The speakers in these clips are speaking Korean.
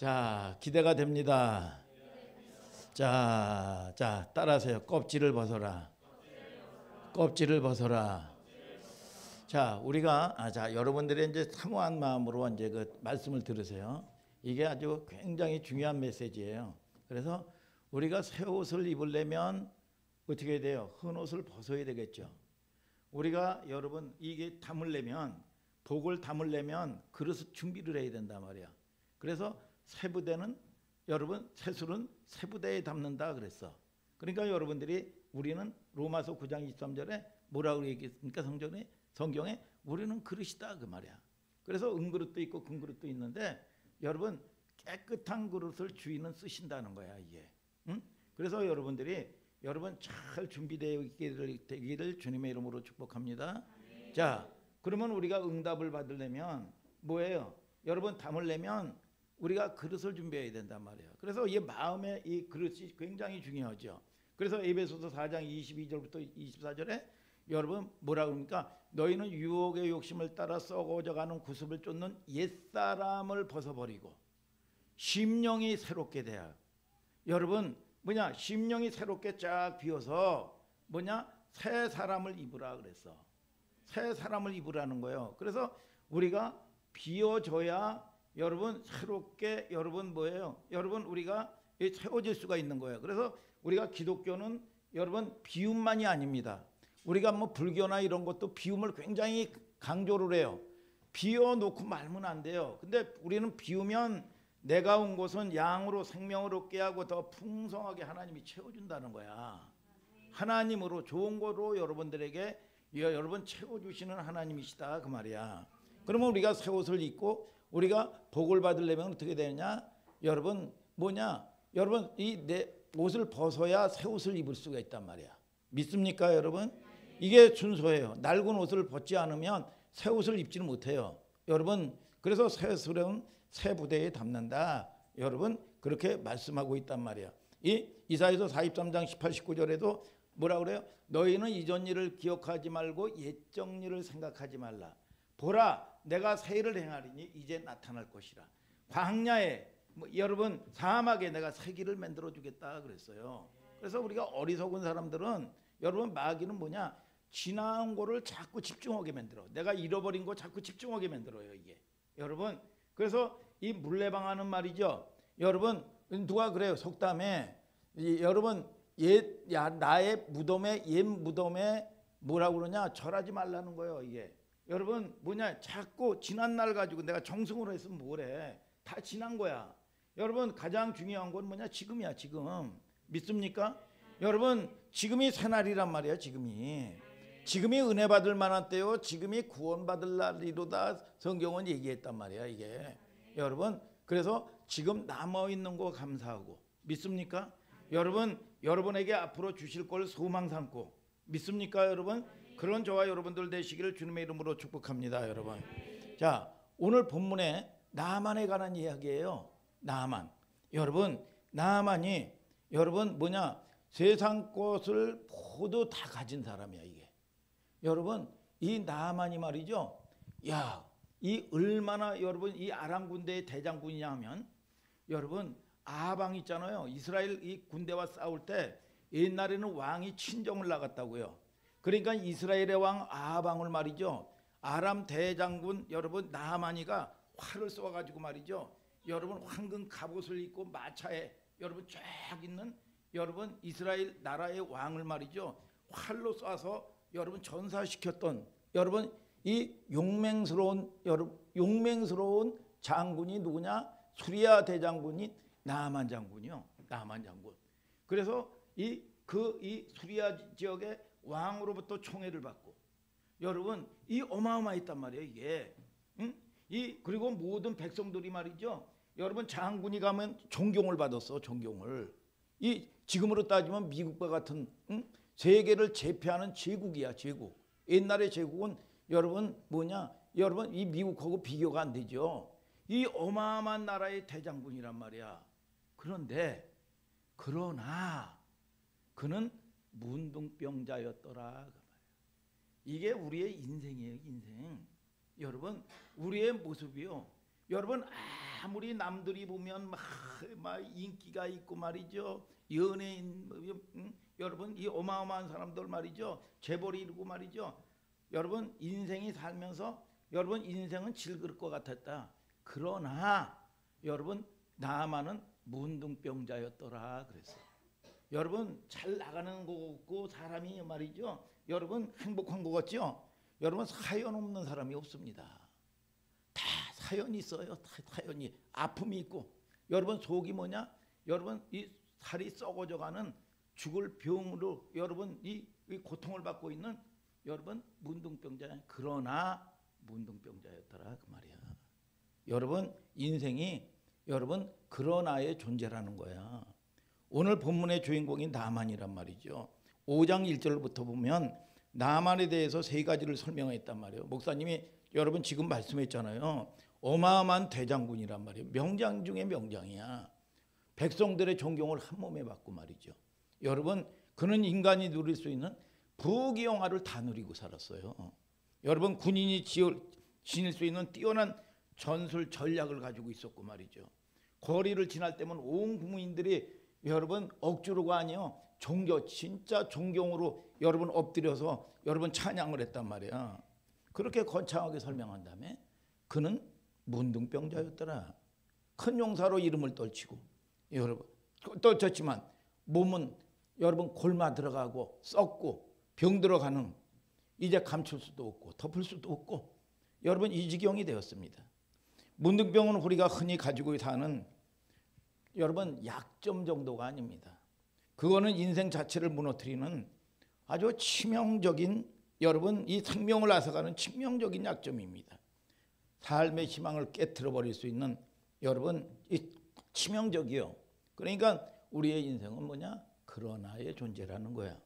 자, 기대가 됩니다. 자, 따라하세요. 껍질을 벗어라. 껍질을 벗어라. 자, 우리가 여러분들의 이제 사모한 마음으로 이제 그 말씀을 들으세요. 이게 아주 굉장히 중요한 메시지예요. 그래서 우리가 새 옷을 입으려면 어떻게 해야 돼요? 헌 옷을 벗어야 되겠죠. 우리가 여러분 이게 담으려면 복을 담으려면 그릇을 준비를 해야 된단 말이야. 그래서 새 부대는 여러분 새술은 새 부대에 담는다 그랬어. 그러니까 여러분들이 우리는 로마서 9장 23절에 뭐라고 얘기했습니까? 성경에 우리는 그릇이다 그 말이야. 그래서 은그릇도 있고 금그릇도 있는데 여러분 깨끗한 그릇을 주인은 쓰신다는 거야 이게. 응? 그래서 여러분들이 여러분 잘 준비되기를 주님의 이름으로 축복합니다. 네. 자, 그러면 우리가 응답을 받으려면 뭐예요? 여러분 담으려면 우리가 그릇을 준비해야 된단 말이에요. 그래서 이 마음의 이 그릇이 굉장히 중요하죠. 그래서 에베소서 4장 22절부터 24절에 여러분 뭐라 그럽니까? 너희는 유혹의 욕심을 따라 썩어져가는 구습을 쫓는 옛사람을 벗어버리고 심령이 새롭게 돼야. 여러분 뭐냐? 심령이 새롭게 쫙 비어서 뭐냐? 새 사람을 입으라 그랬어. 새 사람을 입으라는 거예요. 그래서 우리가 비어져야 여러분 새롭게 여러분 뭐예요? 여러분 우리가 채워질 수가 있는 거예요. 그래서 우리가 기독교는 여러분 비움만이 아닙니다. 우리가 뭐 불교나 이런 것도 비움을 굉장히 강조를 해요. 비워놓고 말면 안 돼요. 근데 우리는 비우면 내가 온 곳은 양으로 생명을 얻게 하고 더 풍성하게 하나님이 채워준다는 거야. 하나님으로 좋은 거로 여러분들에게 여러분 채워주시는 하나님이시다 그 말이야. 그러면 우리가 새 옷을 입고 우리가 복을 받으려면 어떻게 되느냐? 여러분 뭐냐? 여러분 이 내 옷을 벗어야 새 옷을 입을 수가 있단 말이야. 믿습니까 여러분? 이게 순서예요. 낡은 옷을 벗지 않으면 새 옷을 입지는 못해요. 여러분 그래서 새 술은 새 부대에 담는다. 여러분 그렇게 말씀하고 있단 말이야. 이 이사야서 43장 18, 19절에도 뭐라 그래요? 너희는 이전 일을 기억하지 말고 옛적 일을 생각하지 말라. 보라 내가 새 일을 행하리니 이제 나타날 것이라. 광야에 여러분 사막에 내가 새 길을 만들어 주겠다 그랬어요. 그래서 우리가 어리석은 사람들은 여러분 마귀는 뭐냐? 지나온 거를 자꾸 집중하게 만들어. 내가 잃어버린 거 자꾸 집중하게 만들어요 이게. 여러분 그래서 이 물레방아는 말이죠. 여러분 누가 그래요? 속담에 여러분 나의 무덤에 옛 무덤에 뭐라고 그러냐? 절하지 말라는 거예요 이게. 여러분 뭐냐? 자꾸 지난 날 가지고 내가 정승으로 했으면 뭐래? 다 지난 거야. 여러분 가장 중요한 건 뭐냐? 지금이야 지금. 믿습니까? 여러분 지금이 새날이란 말이야. 지금이 은혜 받을 만한 때요. 지금이 구원 받을 날이로다. 성경은 얘기했단 말이야 이게. 여러분 그래서 지금 남아있는 거 감사하고. 믿습니까? 여러분 여러분에게 앞으로 주실 걸 소망 삼고. 믿습니까 여러분? 그런 저와 여러분들 되시기를 주님의 이름으로 축복합니다 여러분. 자 오늘 본문에 나만에 관한 이야기예요. 나만. 여러분 나만이 여러분 뭐냐? 세상 것을 모두 다 가진 사람이야 이게. 여러분 이 나만이 말이죠. 야, 이 얼마나 여러분 이 아람 군대의 대장군이냐 하면 여러분 아방 있잖아요. 이스라엘 이 군대와 싸울 때 옛날에는 왕이 친정을 나갔다고요. 그러니까 이스라엘의 왕 아방을 말이죠. 아람 대장군 여러분 나하마니가 활을 쏘아가지고 말이죠. 여러분 황금 갑옷을 입고 마차에 여러분 쫙 있는 여러분 이스라엘 나라의 왕을 말이죠. 활로 쏴서 여러분 전사시켰던 여러분 이 용맹스러운 장군이 누구냐? 수리아 대장군이 나만 장군이요. 나만 장군. 그래서 이 수리아 지역의 왕으로부터 총애를 받고 여러분 이 어마어마했단 말이에요 이게. 응? 그리고 모든 백성들이 말이죠. 여러분 장군이 가면 존경을 받았어. 존경을. 이 지금으로 따지면 미국과 같은 세계를 제패하는 제국이야 제국. 옛날의 제국은 여러분 뭐냐? 여러분 이 미국하고 비교가 안 되죠. 이 어마어마한 나라의 대장군이란 말이야. 그러나 그는 문둥병자였더라. 이게 우리의 인생이에요 인생. 여러분 우리의 모습이요. 여러분 아무리 남들이 보면 막 인기가 있고 말이죠. 연예인 여러분 이 어마어마한 사람들 말이죠. 재벌이 이루고 말이죠. 여러분 인생이 살면서 여러분 인생은 즐거울 것 같았다. 그러나 여러분 나만은 문둥병자였더라 그랬어요. 여러분 잘 나가는 거 같고 사람이 말이죠. 여러분 행복한 거 같죠? 여러분 사연 없는 사람이 없습니다. 다 사연이 있어요. 다 사연이 아픔이 있고 여러분 속이 뭐냐? 여러분 이 살이 썩어져가는 죽을 병으로 여러분 이 고통을 받고 있는 여러분 문둥병자. 그러나 문둥병자였더라 그 말이야. 여러분 인생이 여러분 그러나의 존재라는 거야. 오늘 본문의 주인공이 나만이란 말이죠. 5장 1절부터 보면 나만에 대해서 세 가지를 설명했단 말이에요. 목사님이 여러분 지금 말씀했잖아요. 어마어마한 대장군이란 말이에요. 명장 중에 명장이야. 백성들의 존경을 한 몸에 받고 말이죠. 여러분 그는 인간이 누릴 수 있는 부귀영화를 다 누리고 살았어요. 여러분 군인이 지닐 수 있는 뛰어난 전술 전략을 가지고 있었고 말이죠. 거리를 지날 때면 온 국민들이 여러분 억지로가 아니요 진짜 존경으로 여러분 엎드려서 여러분 찬양을 했단 말이야. 그렇게 거창하게 설명한 다음에 그는 문둥병자였더라. 큰 용사로 이름을 떨치고 여러분 떨쳤지만 몸은 여러분 골마 들어가고 썩고 병 들어가는 이제 감출 수도 없고 덮을 수도 없고 여러분 이 지경이 되었습니다. 문둥병은 우리가 흔히 가지고 사는 여러분 약점 정도가 아닙니다. 그거는 인생 자체를 무너뜨리는 아주 치명적인 여러분 이 생명을 앗아가는 치명적인 약점입니다. 삶의 희망을 깨트려 버릴 수 있는 여러분 이 치명적이요. 그러니까 우리의 인생은 뭐냐? 그러나의 존재라는 거야.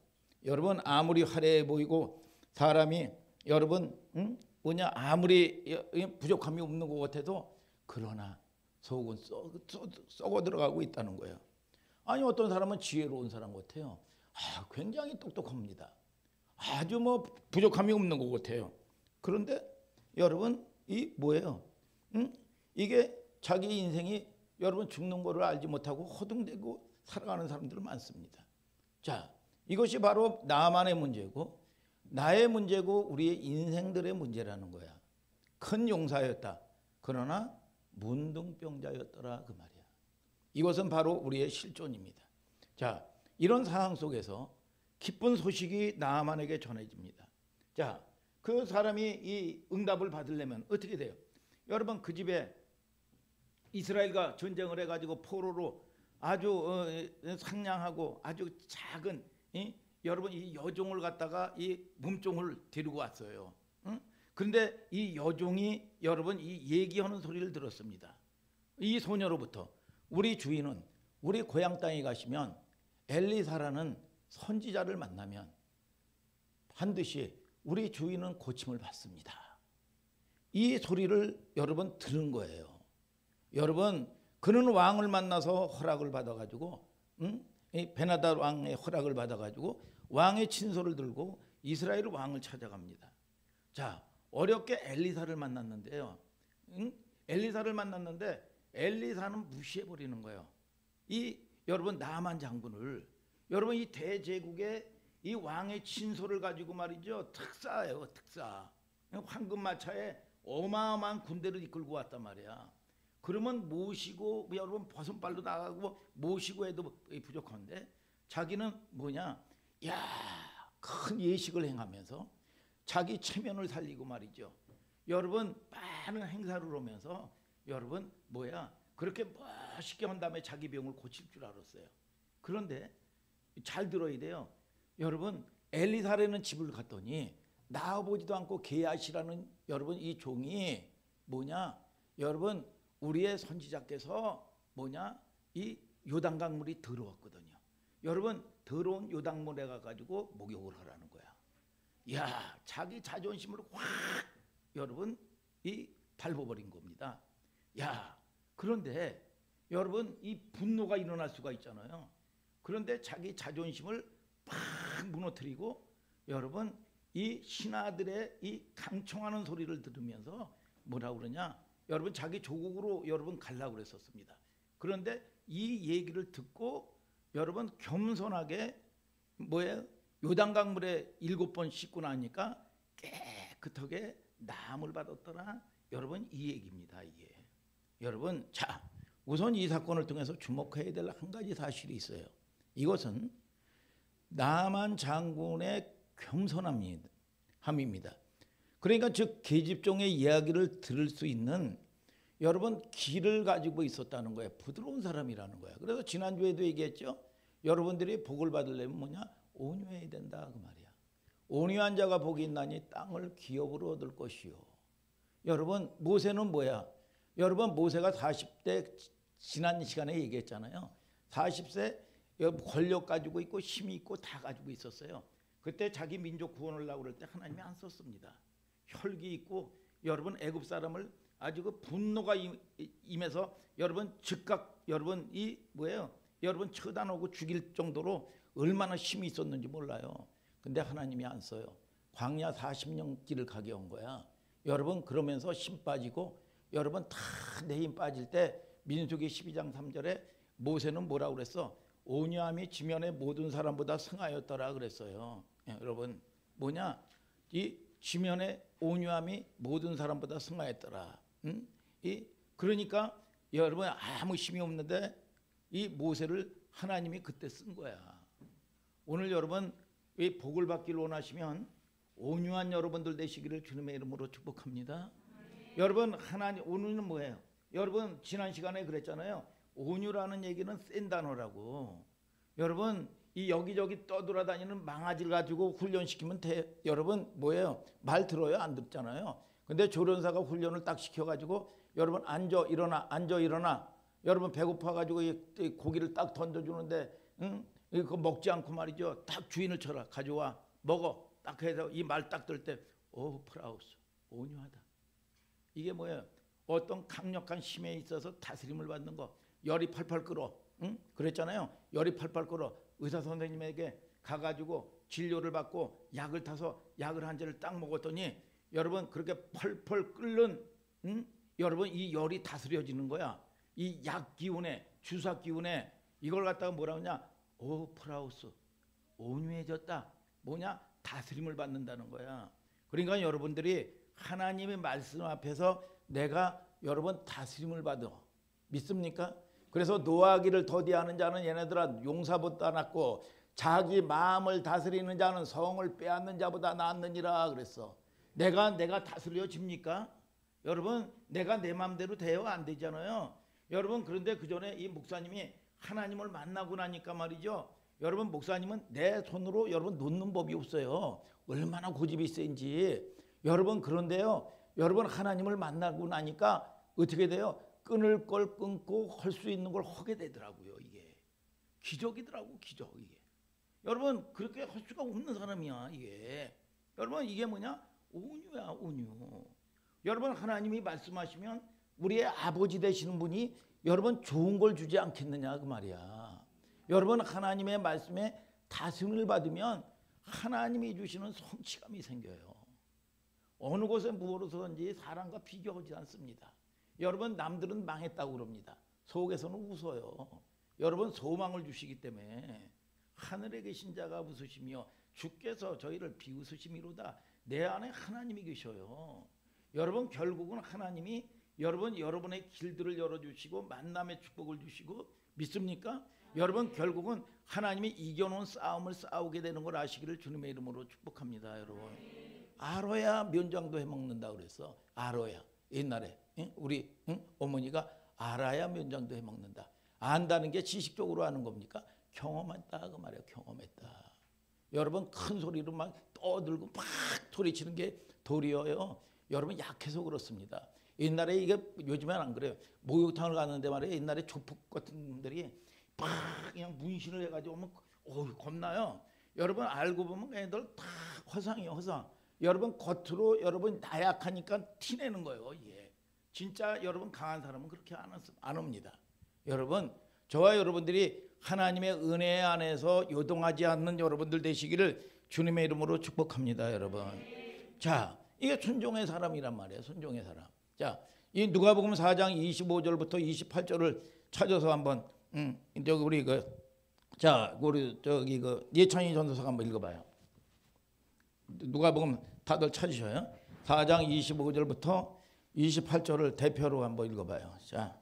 여러분 아무리 화려해 보이고 사람이 여러분 뭐냐 아무리 부족함이 없는 것 같아도 그러나 속은 썩어 들어가고 있다는 거예요. 아니 어떤 사람은 지혜로운 사람 같아요. 굉장히 똑똑합니다. 아주 뭐 부족함이 없는 것 같아요. 그런데 여러분 이 뭐예요? 이게 자기 인생이 여러분 죽는 거를 알지 못하고 허둥대고 살아가는 사람들 많습니다. 자, 이것이 바로 나만의 문제고 나의 문제고 우리의 인생들의 문제라는 거야. 큰 용사였다. 그러나 문둥병자였더라 그 말이야. 이것은 바로 우리의 실존입니다. 자, 이런 상황 속에서 기쁜 소식이 나만에게 전해집니다. 자, 그 사람이 이 응답을 받으려면 어떻게 돼요? 여러분 그 집에 이스라엘과 전쟁을 해가지고 포로로 아주 상냥하고 아주 작은 여러분 이 여종을 갖다가 이 몸종을 데리고 왔어요. 그런데 이 여종이 여러분 이 얘기하는 소리를 들었습니다. 이 소녀로부터 우리 주인은 우리 고향 땅에 가시면 엘리사라는 선지자를 만나면 반드시 우리 주인은 고침을 받습니다. 이 소리를 여러분 들은 거예요. 여러분 그는 왕을 만나서 허락을 받아가지고 이 베나다 왕의 허락을 받아가지고 왕의 친소를 들고 이스라엘 왕을 찾아갑니다. 자, 어렵게 엘리사를 만났는데요. 엘리사를 만났는데 엘리사는 무시해버리는 거예요. 이 여러분 나만 장군을 여러분 이 대제국의 이 왕의 친소를 가지고 말이죠. 특사예요. 특사. 황금마차에 어마어마한 군대를 이끌고 왔단 말이야. 그러면 모시고 여러분 버선발로 나가고 모시고 해도 부족한데 자기는 뭐냐? 큰 예식을 행하면서 자기 체면을 살리고 말이죠. 여러분 많은 행사를 하면서 여러분 그렇게 멋있게 한 다음에 자기 병을 고칠 줄 알았어요. 그런데 잘 들어야 돼요. 여러분 엘리사라는 집을 갔더니 나와보지도 않고 게하시라는 여러분 이 종이 여러분 우리의 선지자께서 이 요단강물이 더러웠거든요. 여러분 더러운 요단물에 가가지고 목욕을 하라는 거야. 자기 자존심을 확 여러분 이 밟아버린 겁니다. 그런데 여러분 이 분노가 일어날 수가 있잖아요. 그런데 자기 자존심을 팍 무너뜨리고 여러분 이 신하들의 이 강청하는 소리를 들으면서 뭐라 그러냐? 여러분 자기 조국으로 여러분 가려고 그랬었습니다. 그런데 이 얘기를 듣고 여러분 겸손하게 뭐예요? 요단강물에 7번 씻고 나니까 깨끗하게 나음을 받았더라. 여러분 이 얘기입니다. 이게 여러분 자 우선 이 사건을 통해서 주목해야 될 한 가지 사실이 있어요. 이것은 나만 장군의 겸손함입니다. 그러니까 즉 계집종의 이야기를 들을 수 있는 여러분 길을 가지고 있었다는 거예요. 부드러운 사람이라는 거예요. 그래서 지난주에도 얘기했죠. 여러분들이 복을 받으려면 뭐냐? 온유해야 된다 그 말이야. 온유한 자가 복이 있나니 땅을 기업으로 얻을 것이요. 여러분 모세는 뭐야? 여러분 모세가 40대 지난 시간에 얘기했잖아요. 40세 권력 가지고 있고 힘이 있고 다 가지고 있었어요. 그때 자기 민족 구원을 하려고 그럴 때 하나님이 안 썼습니다. 혈기 있고 여러분 애굽 사람을 아주 그 분노가 임해서 여러분 즉각 여러분 이 뭐예요? 여러분 처단하고 죽일 정도로 얼마나 힘이 있었는지 몰라요. 근데 하나님이 안 써요. 광야 40년 길을 가게 한 거야. 여러분 그러면서 힘 빠지고 여러분 다 내 힘 빠질 때 민수기 12장 3절에 모세는 뭐라고 그랬어? 온유함이 지면의 모든 사람보다 승하였더라 그랬어요. 여러분 뭐냐? 이 지면의 온유함이 모든 사람보다 승하였더라. 그러니까 여러분 아무 힘이 없는데 이 모세를 하나님이 그때 쓴 거야. 오늘 여러분 이 복을 받기를 원하시면 온유한 여러분들 되시기를 주님의 이름으로 축복합니다. 여러분 하나님 온유는 뭐예요? 여러분 지난 시간에 그랬잖아요. 온유라는 얘기는 센 단어라고. 여러분 이 여기저기 떠돌아다니는 망아지를 가지고 훈련시키면 여러분 뭐예요? 말 들어요? 안 듣잖아요. 근데 조련사가 훈련을 딱 시켜가지고 여러분 앉아 일어나 여러분 배고파가지고 이 고기를 딱 던져주는데 그거 먹지 않고 말이죠. 딱 주인을 쳐라 가져와 먹어 딱 해서 이 말 딱 들 때 오 프라우스 온유하다. 이게 뭐예요? 어떤 강력한 힘에 있어서 다스림을 받는 거. 열이 팔팔 끓어. 그랬잖아요. 열이 팔팔 끓어. 의사 선생님에게 가가지고 진료를 받고 약을 타서 약을 한 잔을 딱 먹었더니 여러분 그렇게 펄펄 끓는 여러분 이 열이 다스려지는 거야. 이 약 기운에 주사 기운에 이걸 갖다가 뭐라 하냐? 오 프라우스 온유해졌다. 뭐냐? 다스림을 받는다는 거야. 그러니까 여러분들이 하나님의 말씀 앞에서 내가 여러분 다스림을 받아. 믿습니까? 그래서 노하기를 더디하는 자는 얘네들아 용사보다 낫고 자기 마음을 다스리는 자는 성을 빼앗는 자보다 낫느니라 그랬어. 내가 다스려집니까? 여러분 내가 내 마음대로 돼요? 안 되잖아요. 여러분 그런데 그 전에 이 목사님이 하나님을 만나고 나니까 말이죠. 여러분 목사님은 내 손으로 여러분 놓는 법이 없어요. 얼마나 고집이 센지. 여러분 그런데요. 여러분 하나님을 만나고 나니까 어떻게 돼요? 끊을 걸 끊고 할 수 있는 걸 하게 되더라고요. 이게 기적이더라고 기적 이게. 여러분 그렇게 할 수가 없는 사람이야 이게. 여러분 이게 뭐냐? 온유야 온유. 여러분 하나님이 말씀하시면 우리의 아버지 되시는 분이 여러분 좋은 걸 주지 않겠느냐 그 말이야. 여러분 하나님의 말씀에 다스림을 받으면 하나님이 주시는 성취감이 생겨요. 어느 곳에 무엇으로든지 사람과 비교하지 않습니다. 여러분 남들은 망했다고 그럽니다. 속에서는 웃어요. 여러분 소망을 주시기 때문에 하늘에 계신 자가 웃으시며 주께서 저희를 비웃으심이로다. 내 안에 하나님이 계셔요. 여러분 결국은 하나님이 여러분의 길들을 열어주시고 만남의 축복을 주시고 믿습니까? 여러분 결국은 하나님이 이겨놓은 싸움을 싸우게 되는 걸 아시기를 주님의 이름으로 축복합니다. 여러분 알아야 면장도 해먹는다 그랬어. 알아야 옛날에 우리 어머니가 알아야 면장도 해먹는다. 안다는 게 지식적으로 아는 겁니까? 경험했다 그 말이야. 경험했다. 여러분 큰 소리로 막 떠들고 막 소리치는 게 도리어요. 여러분 약해서 그렇습니다. 옛날에 이게 요즘엔 안 그래요. 목욕탕을 갔는데 말이에요. 옛날에 조폭 같은 분들이 막 그냥 문신을 해가지고 오면 겁나요. 여러분 알고 보면 애들 다 허상이에요. 허상. 여러분 겉으로 여러분 나약하니까 티내는 거예요. 예. 진짜 여러분 강한 사람은 그렇게 안 옵니다. 여러분 저와 여러분들이 하나님의 은혜 안에서 요동하지 않는 여러분들 되시기를 주님의 이름으로 축복합니다. 여러분. 자 이게 순종의 사람이란 말이에요. 순종의 사람. 자 이 누가복음 4장 25절부터 28절을 찾아서 한번 저기 우리 우리 저기 예찬이 전도서가 한번 읽어봐요. 누가복음 다들 찾으셔요. 4장 25절부터 28절을 대표로 한번 읽어봐요. 자.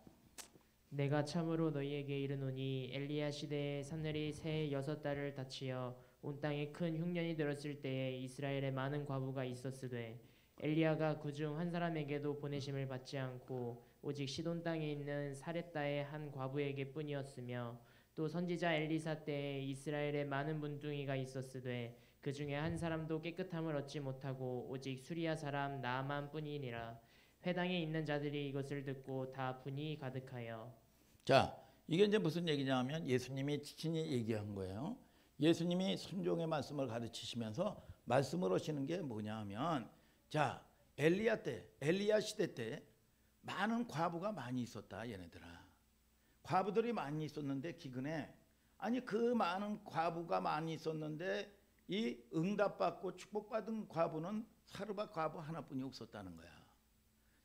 내가 참으로 너희에게 이르노니 엘리야 시대에 사늘이 새 6달을 다치어 온 땅에 큰 흉년이 들었을 때에 이스라엘에 많은 과부가 있었으되 엘리야가 그중 한 사람에게도 보내심을 받지 않고 오직 시돈 땅에 있는 사렙다의 한 과부에게 뿐이었으며 또 선지자 엘리사 때에 이스라엘에 많은 문둥이가 있었으되 그 중에 한 사람도 깨끗함을 얻지 못하고 오직 수리아 사람 나아만 뿐이니라. 회당에 있는 자들이 이것을 듣고 다 분이 가득하여. 자, 이게 이제 무슨 얘기냐면 예수님이 친히 얘기한 거예요. 예수님이 순종의 말씀을 가르치시면서 말씀을 하시는 게 뭐냐 하면, 자, 엘리야 시대 때 많은 과부가 많이 있었다. 얘네들아, 과부들이 많이 있었는데 기근에, 아니 그 많은 과부가 많이 있었는데 이 응답받고 축복받은 과부는 사르밧 과부 하나뿐이 없었다는 거야.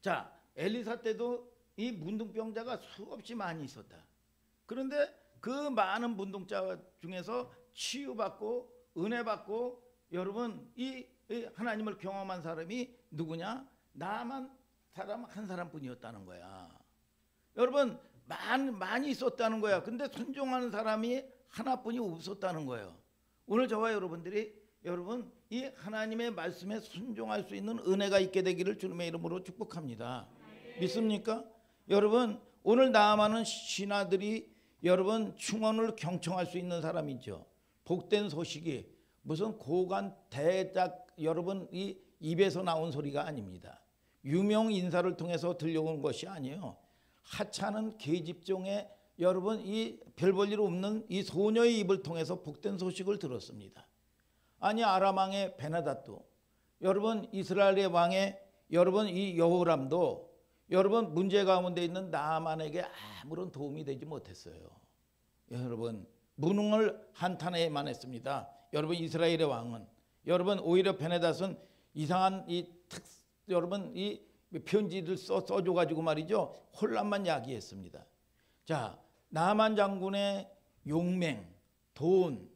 자, 엘리사 때도 이 문둥병자가 수없이 많이 있었다. 그런데 그 많은 문둥자 중에서 치유받고 은혜받고 여러분 이 하나님을 경험한 사람이 누구냐? 나만 사람 한 사람뿐이었다는 거야. 여러분 많이 있었다는 거야. 근데 순종하는 사람이 하나뿐이 없었다는 거예요. 오늘 저와 여러분들이 여러분 이 하나님의 말씀에 순종할 수 있는 은혜가 있게 되기를 주님의 이름으로 축복합니다. 믿습니까? 여러분 오늘 나아만은 신하들이 여러분 충원을 경청할 수 있는 사람이죠. 복된 소식이 무슨 고관 대작 여러분 이 입에서 나온 소리가 아닙니다. 유명 인사를 통해서 들려온 것이 아니에요. 하찮은 계집종의 여러분 이 별 볼 일 없는 이 소녀의 입을 통해서 복된 소식을 들었습니다. 아니 아람 왕의 베나닷도, 여러분 이스라엘의 왕의 여러분 이 여호람도 여러분 문제 가운데 있는 나아만에게 아무런 도움이 되지 못했어요. 여러분 무능을 한탄해만 했습니다. 여러분 이스라엘의 왕은 여러분 오히려 베나닷은 이상한 여러분 이 편지를 써줘 가지고 말이죠, 혼란만 야기했습니다. 자, 나아만 장군의 용맹, 돈,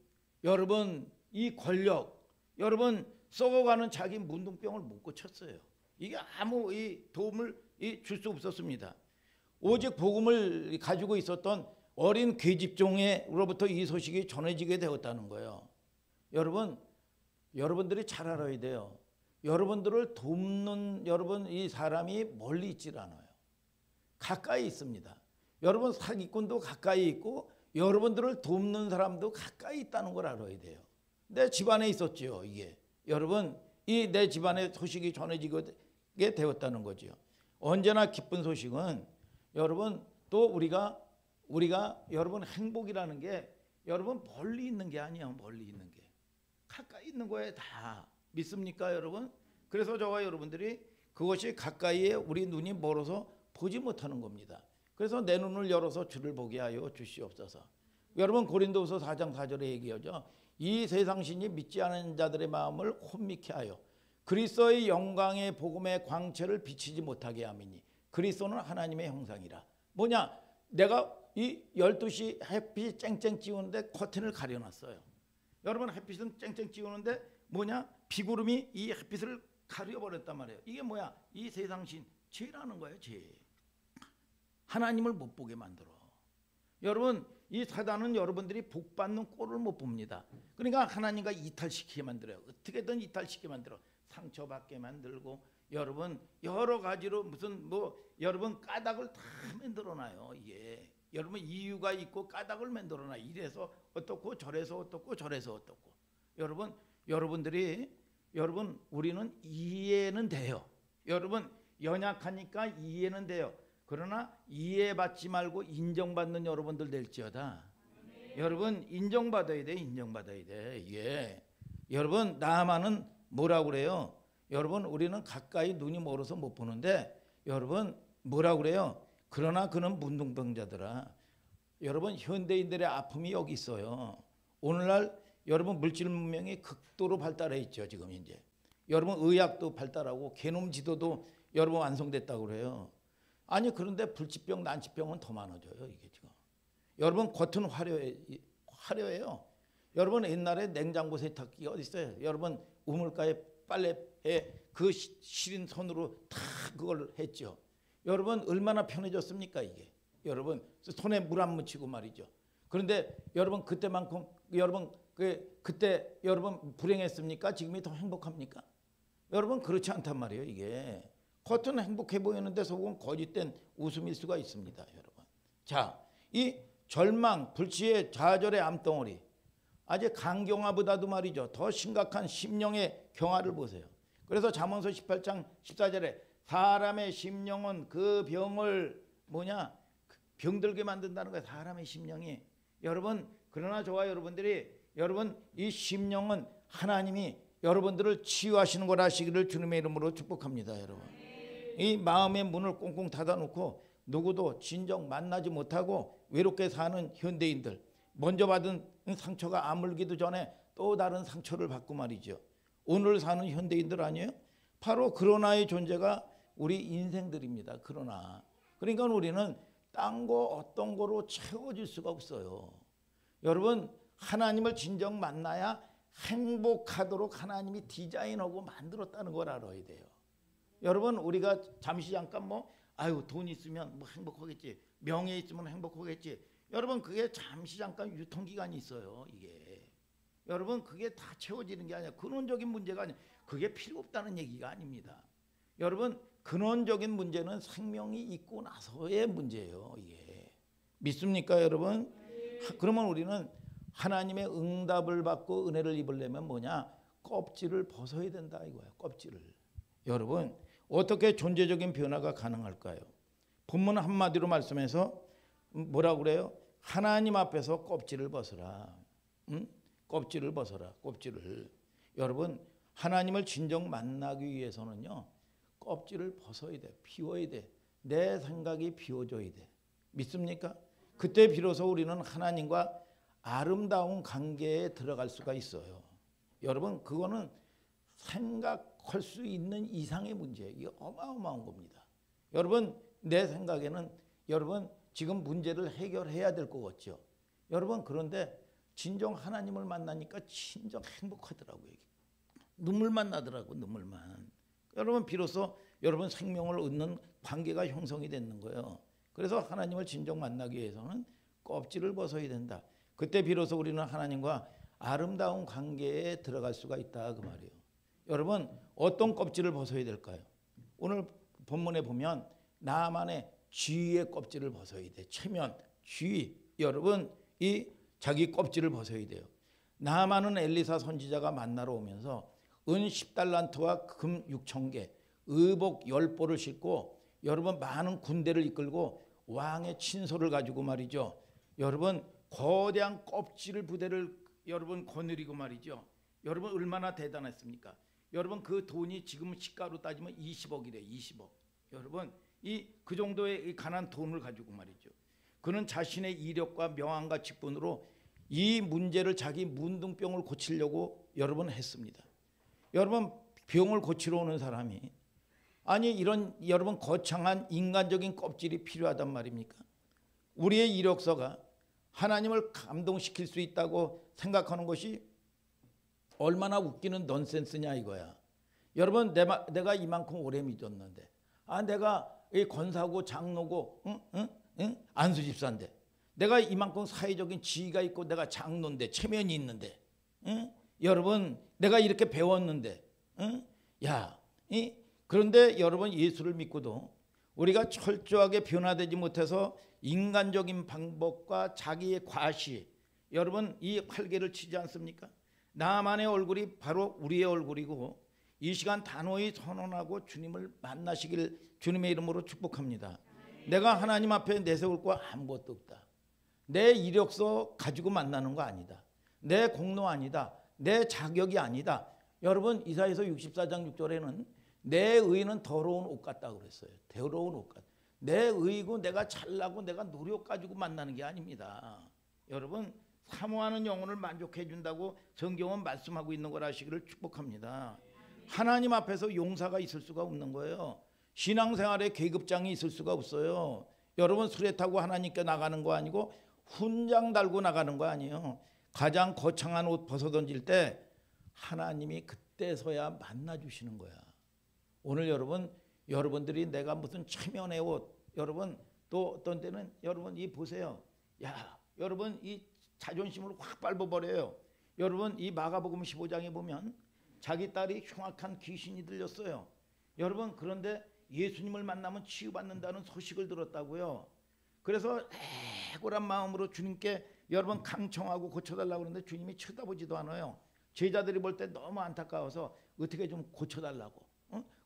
여러분 이 권력, 여러분 썩어가는 자기 문둥병을 못 고쳤어요. 이게 아무 이 도움을 줄 수 없었습니다. 오직 복음을 가지고 있었던 어린 계집종으로부터 이 소식이 전해지게 되었다는 거예요. 여러분들이 잘 알아야 돼요. 여러분들을 돕는 여러분 이 사람이 멀리 있질 않아요. 가까이 있습니다. 여러분 사기꾼도 가까이 있고 여러분들을 돕는 사람도 가까이 있다는 걸 알아야 돼요. 내 집안에 있었지요. 이게 여러분 이 내 집안의 소식이 전해지게 되었다는 거죠. 언제나 기쁜 소식은 여러분 또 우리가 여러분 행복이라는 게 여러분 멀리 있는 게 아니에요. 멀리 있는 게 가까이 있는 거에 다 믿습니까 여러분? 그래서 저와 여러분들이 그것이 가까이에 우리 눈이 멀어서 보지 못하는 겁니다. 그래서 내 눈을 열어서 주를 보게 하여 주시옵소서. 여러분 고린도후서 4장 4절에 얘기하죠. 이 세상신이 믿지 않은 자들의 마음을 혼미케 하여 그리스도의 영광의 복음의 광채를 비치지 못하게 함이니 그리스도는 하나님의 형상이라. 뭐냐? 내가 이 12시 햇빛이 쨍쨍 찌우는데 커튼을 가려놨어요. 여러분 햇빛은 쨍쨍 찌우는데 뭐냐? 비구름이 이 햇빛을 가려버렸단 말이에요. 이게 뭐야? 이 세상신 죄라는 거예요. 죄. 하나님을 못 보게 만들어. 여러분 이 사단은 여러분들이 복받는 꼴을 못 봅니다. 그러니까 하나님과 이탈시키게 만들어요. 어떻게든 이탈시키게 만들어. 상처받게 만들고 여러분 여러 가지로 무슨 여러분 까닭을 다 만들어놔요. 이게 여러분 이유가 있고 까닭을 만들어놔. 이래서 어떻고 저래서 어떻고 저래서 어떻고. 여러분들이 우리는 이해는 돼요. 여러분 연약하니까 이해는 돼요. 그러나 이해받지 말고 인정받는 여러분들 될지어다. 여러분 인정받아야 돼. 인정받아야 돼. 이게 여러분 나아만은 뭐라고 그래요? 여러분 우리는 가까이 눈이 멀어서 못 보는데 여러분 뭐라고 그래요? 그러나 그는 문둥병자더라. 여러분 현대인들의 아픔이 여기 있어요. 오늘날 여러분 물질 문명이 극도로 발달해 있죠. 지금 이제 여러분 의학도 발달하고 게놈 지도도 여러분 완성됐다고 그래요. 아니 그런데 불치병, 난치병은 더 많아져요. 이게 지금. 여러분 겉은 화려해요. 여러분 옛날에 냉장고 세탁기가 어디 있어요? 여러분 우물가에 빨래에 그 시린 손으로 다 그걸 했죠. 여러분 얼마나 편해졌습니까 이게? 여러분 손에 물 안 묻히고 말이죠. 그런데 여러분 그때만큼 여러분 그때 여러분 불행했습니까? 지금이 더 행복합니까? 여러분 그렇지 않단 말이에요. 이게 겉은 행복해 보이는데 속은 거짓된 웃음일 수가 있습니다. 여러분. 자, 이 절망, 불치의 좌절의 암덩어리, 아주 간경화보다도 말이죠. 더 심각한 심령의 경화를 보세요. 그래서 잠언서 18장 14절에 사람의 심령은 그 병을 병들게 만든다는 거예요. 사람의 심령이. 여러분 그러나 저와 여러분들이 여러분 이 심령은 하나님이 여러분들을 치유하시는 걸 아시기를 주님의 이름으로 축복합니다. 여러분 이 마음의 문을 꽁꽁 닫아놓고 누구도 진정 만나지 못하고 외롭게 사는 현대인들, 먼저 받은 상처가 아물기도 전에 또 다른 상처를 받고 말이죠. 오늘 사는 현대인들 아니에요? 바로 그러나의 존재가 우리 인생들입니다. 그러니까 우리는 딴 거 어떤 거로 채워질 수가 없어요. 여러분 하나님을 진정 만나야 행복하도록 하나님이 디자인하고 만들었다는 걸 알아야 돼요. 여러분 우리가 잠시 잠깐 돈 있으면 행복하겠지, 명예 있으면 행복하겠지. 여러분 그게 잠시 잠깐 유통기간이 있어요. 이게 여러분 그게 다 채워지는 게 아니라 근원적인 문제가 아니에요. 그게 필요 없다는 얘기가 아닙니다. 여러분 근원적인 문제는 생명이 있고 나서의 문제예요. 이게 믿습니까 여러분? 그러면 우리는 하나님의 응답을 받고 은혜를 입으려면 껍질을 벗어야 된다 이거예요. 껍질을. 여러분 어떻게 존재적인 변화가 가능할까요? 본문 한마디로 말씀해서 뭐라고 그래요? 하나님 앞에서 껍질을 벗어라. 껍질을 벗어라. 껍질을. 여러분 하나님을 진정 만나기 위해서는요. 껍질을 벗어야 돼. 비워야 돼. 내 생각이 비워져야 돼. 믿습니까? 그때 비로소 우리는 하나님과 아름다운 관계에 들어갈 수가 있어요. 여러분 그거는 생각할 수 있는 이상의 문제예요. 이게 어마어마한 겁니다. 여러분 내 생각에는 여러분 지금 문제를 해결해야 될 것 같죠. 여러분 그런데 진정 하나님을 만나니까 진정 행복하더라고요. 눈물만 나더라고. 눈물만. 여러분 비로소 여러분 생명을 얻는 관계가 형성이 되는 거예요. 그래서 하나님을 진정 만나기 위해서는 껍질을 벗어야 된다. 그때 비로소 우리는 하나님과 아름다운 관계에 들어갈 수가 있다 그 말이에요. 여러분 어떤 껍질을 벗어야 될까요? 오늘 본문에 보면 나만의 쥐의 껍질을 벗어야 돼. 체면, 쥐. 여러분 이 자기 껍질을 벗어야 돼요. 나만은 엘리사 선지자가 만나러 오면서 은 10달란트와 금 6,000개, 의복 10보를 싣고 여러분 많은 군대를 이끌고 왕의 친소를 가지고 말이죠. 여러분 거대한 껍질 부대를 여러분 거느리고 말이죠. 여러분 얼마나 대단했습니까? 여러분 그 돈이 지금 시가로 따지면 20억이래. 20억. 여러분 그 정도의 가난 돈을 가지고 말이죠. 그는 자신의 이력과 명함과 직분으로 이 문제를 자기 문둥병을 고치려고 여러분 했습니다. 여러분 병을 고치러 오는 사람이 아니 이런 여러분 거창한 인간적인 껍질이 필요하단 말입니까? 우리의 이력서가 하나님을 감동시킬 수 있다고 생각하는 것이 얼마나 웃기는 넌센스냐 이거야. 여러분 내가 이만큼 오래 믿었는데 내가 이 권사고 장로고 안수집사인데 내가 이만큼 사회적인 지위가 있고 내가 장로인데 체면이 있는데 여러분 내가 이렇게 배웠는데 그런데 여러분 예수를 믿고도 우리가 철저하게 변화되지 못해서 인간적인 방법과 자기의 과시 여러분 이 활개를 치지 않습니까? 나만의 얼굴이 바로 우리의 얼굴이고 이 시간 단호히 선언하고 주님을 만나시길 주님의 이름으로 축복합니다. 내가 하나님 앞에 내세울 거 아무것도 없다. 내 이력서 가지고 만나는 거 아니다. 내 공로 아니다. 내 자격이 아니다. 여러분 이사야서 64장 6절에는 내 의는 더러운 옷 같다고 그랬어요. 더러운 옷 같다. 내 의고 내가 잘나고 내가 노력 가지고 만나는 게 아닙니다. 여러분 사모하는 영혼을 만족해 준다고 성경은 말씀하고 있는 걸 아시기를 축복합니다. 하나님 앞에서 용사가 있을 수가 없는 거예요. 신앙생활에 계급장이 있을 수가 없어요. 여러분 수레 타고 하나님께 나가는 거 아니고 훈장 달고 나가는 거 아니에요. 가장 거창한 옷 벗어 던질 때 하나님이 그때서야 만나 주시는 거야. 오늘 여러분들이 내가 무슨 체면의 옷, 여러분 또 어떤 때는 여러분 이 보세요. 야, 여러분 이 자존심을 확 밟아버려요. 여러분 이 마가복음 15장에 보면 자기 딸이 흉악한 귀신이 들렸어요. 여러분 그런데 예수님을 만나면 치유받는다는 소식을 들었다고요. 그래서 애골한 마음으로 주님께 여러분 강청하고 고쳐달라고 그러는데 주님이 쳐다보지도 않아요. 제자들이 볼 때 너무 안타까워서 어떻게 좀 고쳐달라고,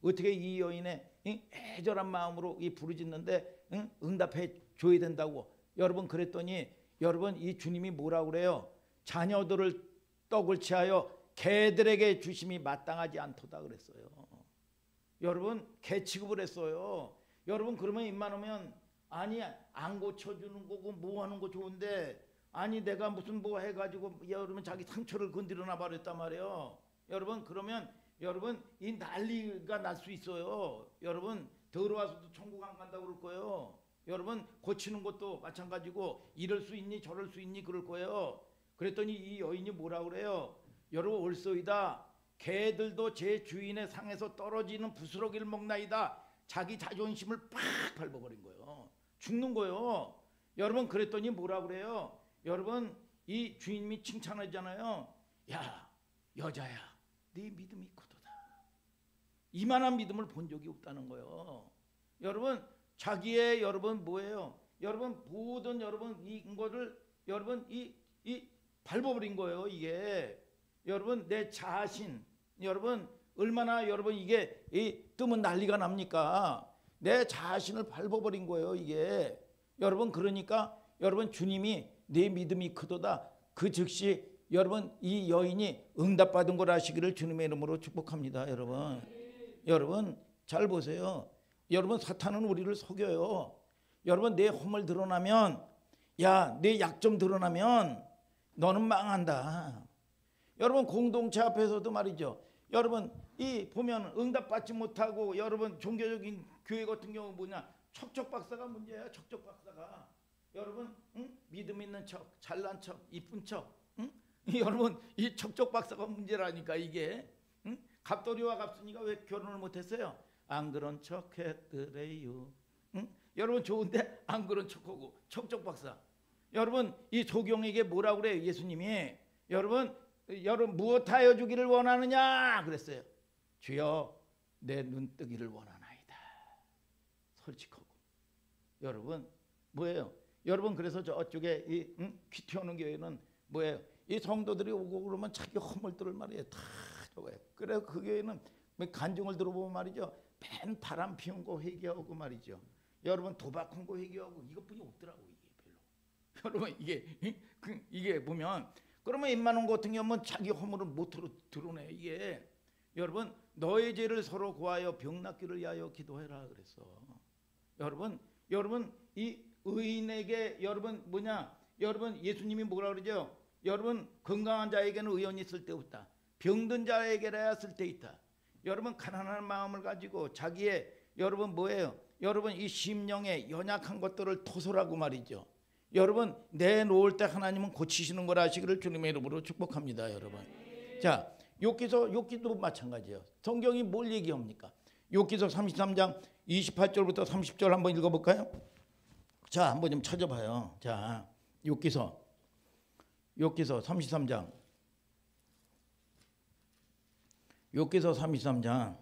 어떻게 이 여인의 애절한 마음으로 이 부르짖는데 응답해 줘야 된다고. 여러분 그랬더니 여러분 이 주님이 뭐라고 그래요? 자녀들을 떡을 취하여 개들에게 주심이 마땅하지 않도다 그랬어요. 여러분 개 취급을 했어요. 여러분 그러면 입만 오면 아니 안 고쳐주는 거고 뭐 하는 거 좋은데 아니 내가 무슨 뭐 해가지고 여러분 자기 상처를 건드려놔 버렸단 말이에요. 여러분 그러면 여러분 이 난리가 날 수 있어요. 여러분 더러워서도 천국 안 간다고 그럴 거예요. 여러분 고치는 것도 마찬가지고 이럴 수 있니 저럴 수 있니 그럴 거예요. 그랬더니 이 여인이 뭐라고 그래요? 여러분 옳소이다. 개들도 제 주인의 상에서 떨어지는 부스러기를 먹나이다. 자기 자존심을 팍 밟아버린 거예요. 죽는 거예요. 여러분 그랬더니 뭐라고 그래요? 여러분 이 주인님이 칭찬하잖아요. 야 여자야 네 믿음이 크도다. 이만한 믿음을 본 적이 없다는 거예요. 여러분 자기의 여러분 뭐예요? 여러분 모든 여러분 이거를 여러분 이 밟아버린 거예요. 이게 여러분 내 자신 여러분 얼마나 여러분 이게 뜨면 난리가 납니까? 내 자신을 밟아버린 거예요. 이게 여러분 그러니까 여러분 주님이 내 믿음이 크도다. 그 즉시 여러분 이 여인이 응답받은 걸 아시기를 주님의 이름으로 축복합니다. 여러분 잘 보세요. 여러분 사탄은 우리를 속여요. 여러분 내 허물 드러나면 야 내 약점 드러나면 너는 망한다. 여러분 공동체 앞에서도 말이죠. 여러분 이 보면 응답받지 못하고 여러분 종교적인 교회 같은 경우 뭐냐 척척 박사가 문제야. 척척 박사가 여러분 믿음 있는 척 잘난 척 이쁜 척 여러분 이 척척 박사가 문제라니까 이게 갑돌이와 갑순이가 왜 결혼을 못했어요? 안 그런 척 했더래요. 여러분 좋은데 안 그런 척하고 척척 박사. 여러분 이 소경에게 뭐라고 그래요? 예수님이 여러분 무엇하여 주기를 원하느냐 그랬어요. 주여 내 눈뜨기를 원하나이다. 솔직하고. 여러분 뭐예요? 여러분 그래서 저쪽에 이 퀴티 오는 교회는 뭐예요? 이 성도들이 오고 그러면 자기 허물들을 말이에요 다 적어요. 그래서 그 교회는 간증을 들어보면 말이죠. 맨 바람 피운 거 회개하고 말이죠. 여러분 도박한 거 회개하고 이것뿐이 없더라고 이게 별로. 여러분 이게 보면 그러면 입만 온 것 같은 경우는 자기 허물을 못 드러내. 이게 여러분 너의 죄를 서로 고하여 병 낫기를 위하여 기도해라 그랬어. 여러분 이 의인에게 여러분 뭐냐 여러분 예수님이 뭐라 그러죠? 여러분 건강한 자에게는 의원이 있을 때 없다. 병든 자에게라야 쓸 때 있다. 여러분 가난한 마음을 가지고 자기의 여러분 뭐예요? 여러분 이 심령의 연약한 것들을 토설하고 말이죠. 여러분 내놓을 때 하나님은 고치시는 걸 아시기를 주님의 이름으로 축복합니다. 여러분 자 욥기도 마찬가지예요. 성경이 뭘 얘기합니까? 욥기서 33장 28절부터 30절 한번 읽어볼까요? 자 한번 좀 찾아봐요. 자 욥기서 33장 욥기서 33장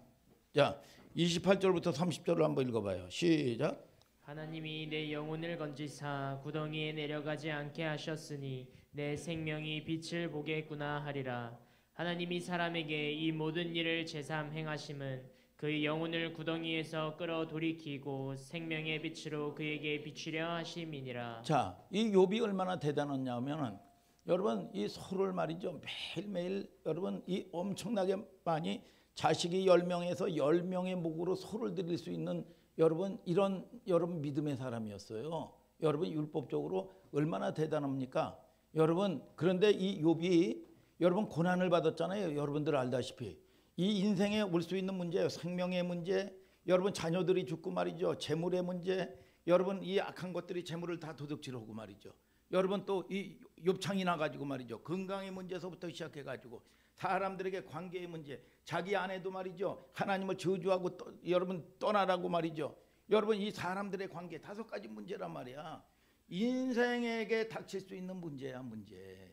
자 28절부터 30절을 한번 읽어봐요. 시작. 하나님이 내 영혼을 건지사 구덩이에 내려가지 않게 하셨으니 내 생명이 빛을 보겠구나 하리라. 하나님이 사람에게 이 모든 일을 제삼 행하심은 그의 영혼을 구덩이에서 끌어 돌이키고 생명의 빛으로 그에게 비추려 하심이니라. 자, 이 욥이 얼마나 대단하냐면 여러분 이 소를 말이죠. 매일매일 여러분 이 엄청나게 많이 자식이 10명에서 10명의 목으로 소를 드릴 수 있는 여러분 이런 여러분 믿음의 사람이었어요. 여러분 율법적으로 얼마나 대단합니까? 여러분 그런데 이 욥이 여러분 고난을 받았잖아요. 여러분들 알다시피 이 인생에 올 수 있는 문제예요. 생명의 문제, 여러분 자녀들이 죽고 말이죠. 재물의 문제, 여러분 이 악한 것들이 재물을 다 도둑질하고 말이죠. 여러분 또 이 욥창이 나가지고 말이죠. 건강의 문제에서부터 시작해가지고 사람들에게 관계의 문제, 자기 아내도 말이죠. 하나님을 저주하고 여러분 떠나라고 말이죠. 여러분 이 사람들의 관계 5가지 문제란 말이야. 인생에게 닥칠 수 있는 문제야, 문제.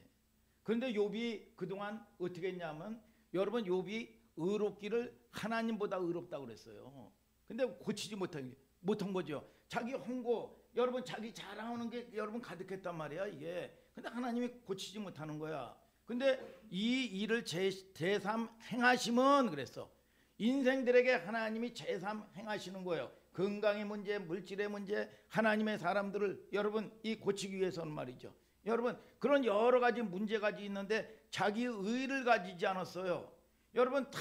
그런데 욥이 그동안 어떻게 했냐면 여러분 욥이 의롭기를 하나님보다 의롭다고 그랬어요. 근데 고치지 못한 거죠. 자기 홍고, 여러분 자기 자랑하는 게 여러분 가득했단 말이야 이게. 근데 하나님이 고치지 못하는 거야. 근데 이 일을 제3 행하심은 그랬어. 인생들에게 하나님이 제3 행하시는 거예요. 건강의 문제, 물질의 문제, 하나님의 사람들을 여러분 이 고치기 위해서는 말이죠. 여러분 그런 여러 가지 문제가 있는데 자기 의를 가지지 않았어요. 여러분 다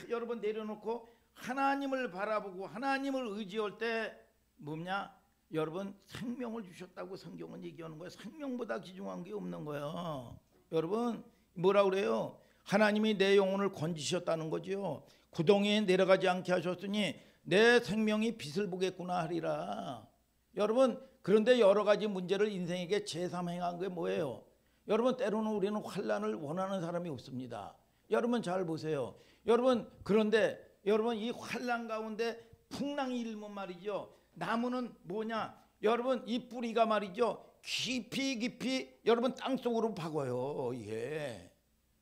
여러분 내려놓고 하나님을 바라보고 하나님을 의지할 때 뭐냐? 여러분 생명을 주셨다고 성경은 얘기하는 거예요. 생명보다 귀중한 게 없는 거예요. 여러분 뭐라 그래요? 하나님이 내 영혼을 건지셨다는 거죠. 구덩이에 내려가지 않게 하셨으니 내 생명이 빛을 보겠구나 하리라. 여러분 그런데 여러 가지 문제를 인생에게 제3행한 게 뭐예요? 여러분 때로는 우리는 환난을 원하는 사람이 없습니다. 여러분 잘 보세요. 여러분 그런데 여러분 이 환난 가운데 풍랑이 일면 말이죠. 나무는 뭐냐? 여러분 이 뿌리가 말이죠. 깊이 여러분 땅속으로 박아요. 이게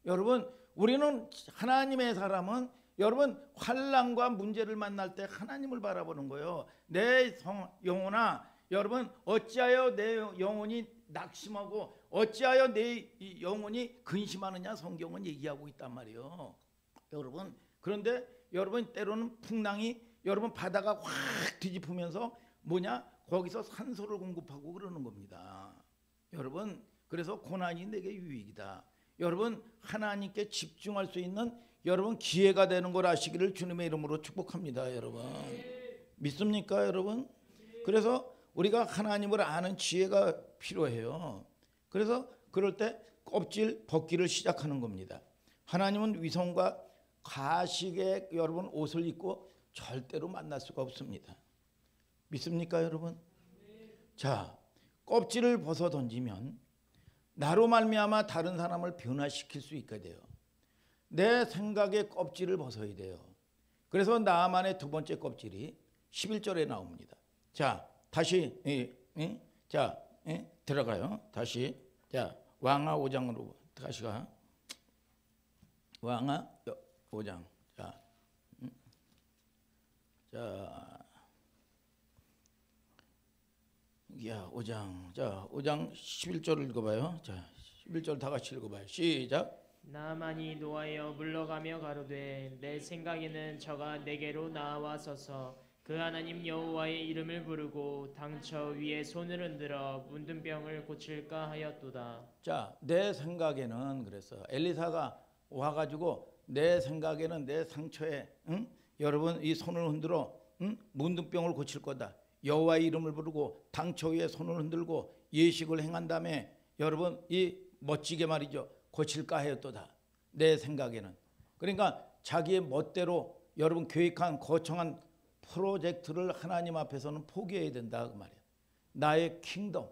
여러분 우리는 하나님의 사람은 여러분 환난과 문제를 만날 때 하나님을 바라보는 거예요. 내 영혼아, 여러분 어찌하여 내 영혼이 낙심하고 어찌하여 내 영혼이 근심하느냐 성경은 얘기하고 있단 말이에요. 여러분 그런데 여러분 때로는 풍랑이 여러분 바다가 확 뒤집으면서 뭐냐 거기서 산소를 공급하고 그러는 겁니다. 여러분 그래서 고난이 내게 유익이다. 여러분 하나님께 집중할 수 있는 여러분 기회가 되는 걸 아시기를 주님의 이름으로 축복합니다. 여러분 믿습니까 여러분? 그래서 우리가 하나님을 아는 지혜가 필요해요. 그래서 그럴 때 껍질 벗기를 시작하는 겁니다. 하나님은 위선과 가식의 여러분 옷을 입고 절대로 만날 수가 없습니다. 믿습니까 여러분? 자, 껍질을 벗어 던지면 나로 말미암아 다른 사람을 변화시킬 수 있게 돼요. 내 생각의 껍질을 벗어야 돼요. 그래서 나만의 두 번째 껍질이 11절에 나옵니다. 자, 다시 들어가요. 다시 자 왕하 5장으로 다시 가. 왕하 5장. 자 5장 11절을 읽어봐요. 자 11절 다 같이 읽어봐요. 시작. 나만이 노하여 물러가며 가로되 내 생각에는 저가 내게로 나와서서 그 하나님 여호와의 이름을 부르고 당처 위에 손을 흔들어 문둥 병을 고칠까 하였도다. 자, 내 생각에는 그래서 엘리사가 와가지고 내 생각에는 내 상처에 여러분 이 손을 흔들어 문둥병을 고칠 거다. 여호와의 이름을 부르고 당처 위에 손을 흔들고 예식을 행한 다음에 여러분 이 멋지게 말이죠. 고칠까 하였도다. 내 생각에는. 그러니까 자기의 멋대로 여러분 계획한 거창한 프로젝트를 하나님 앞에서는 포기해야 된다 그 말이야. 나의 킹덤,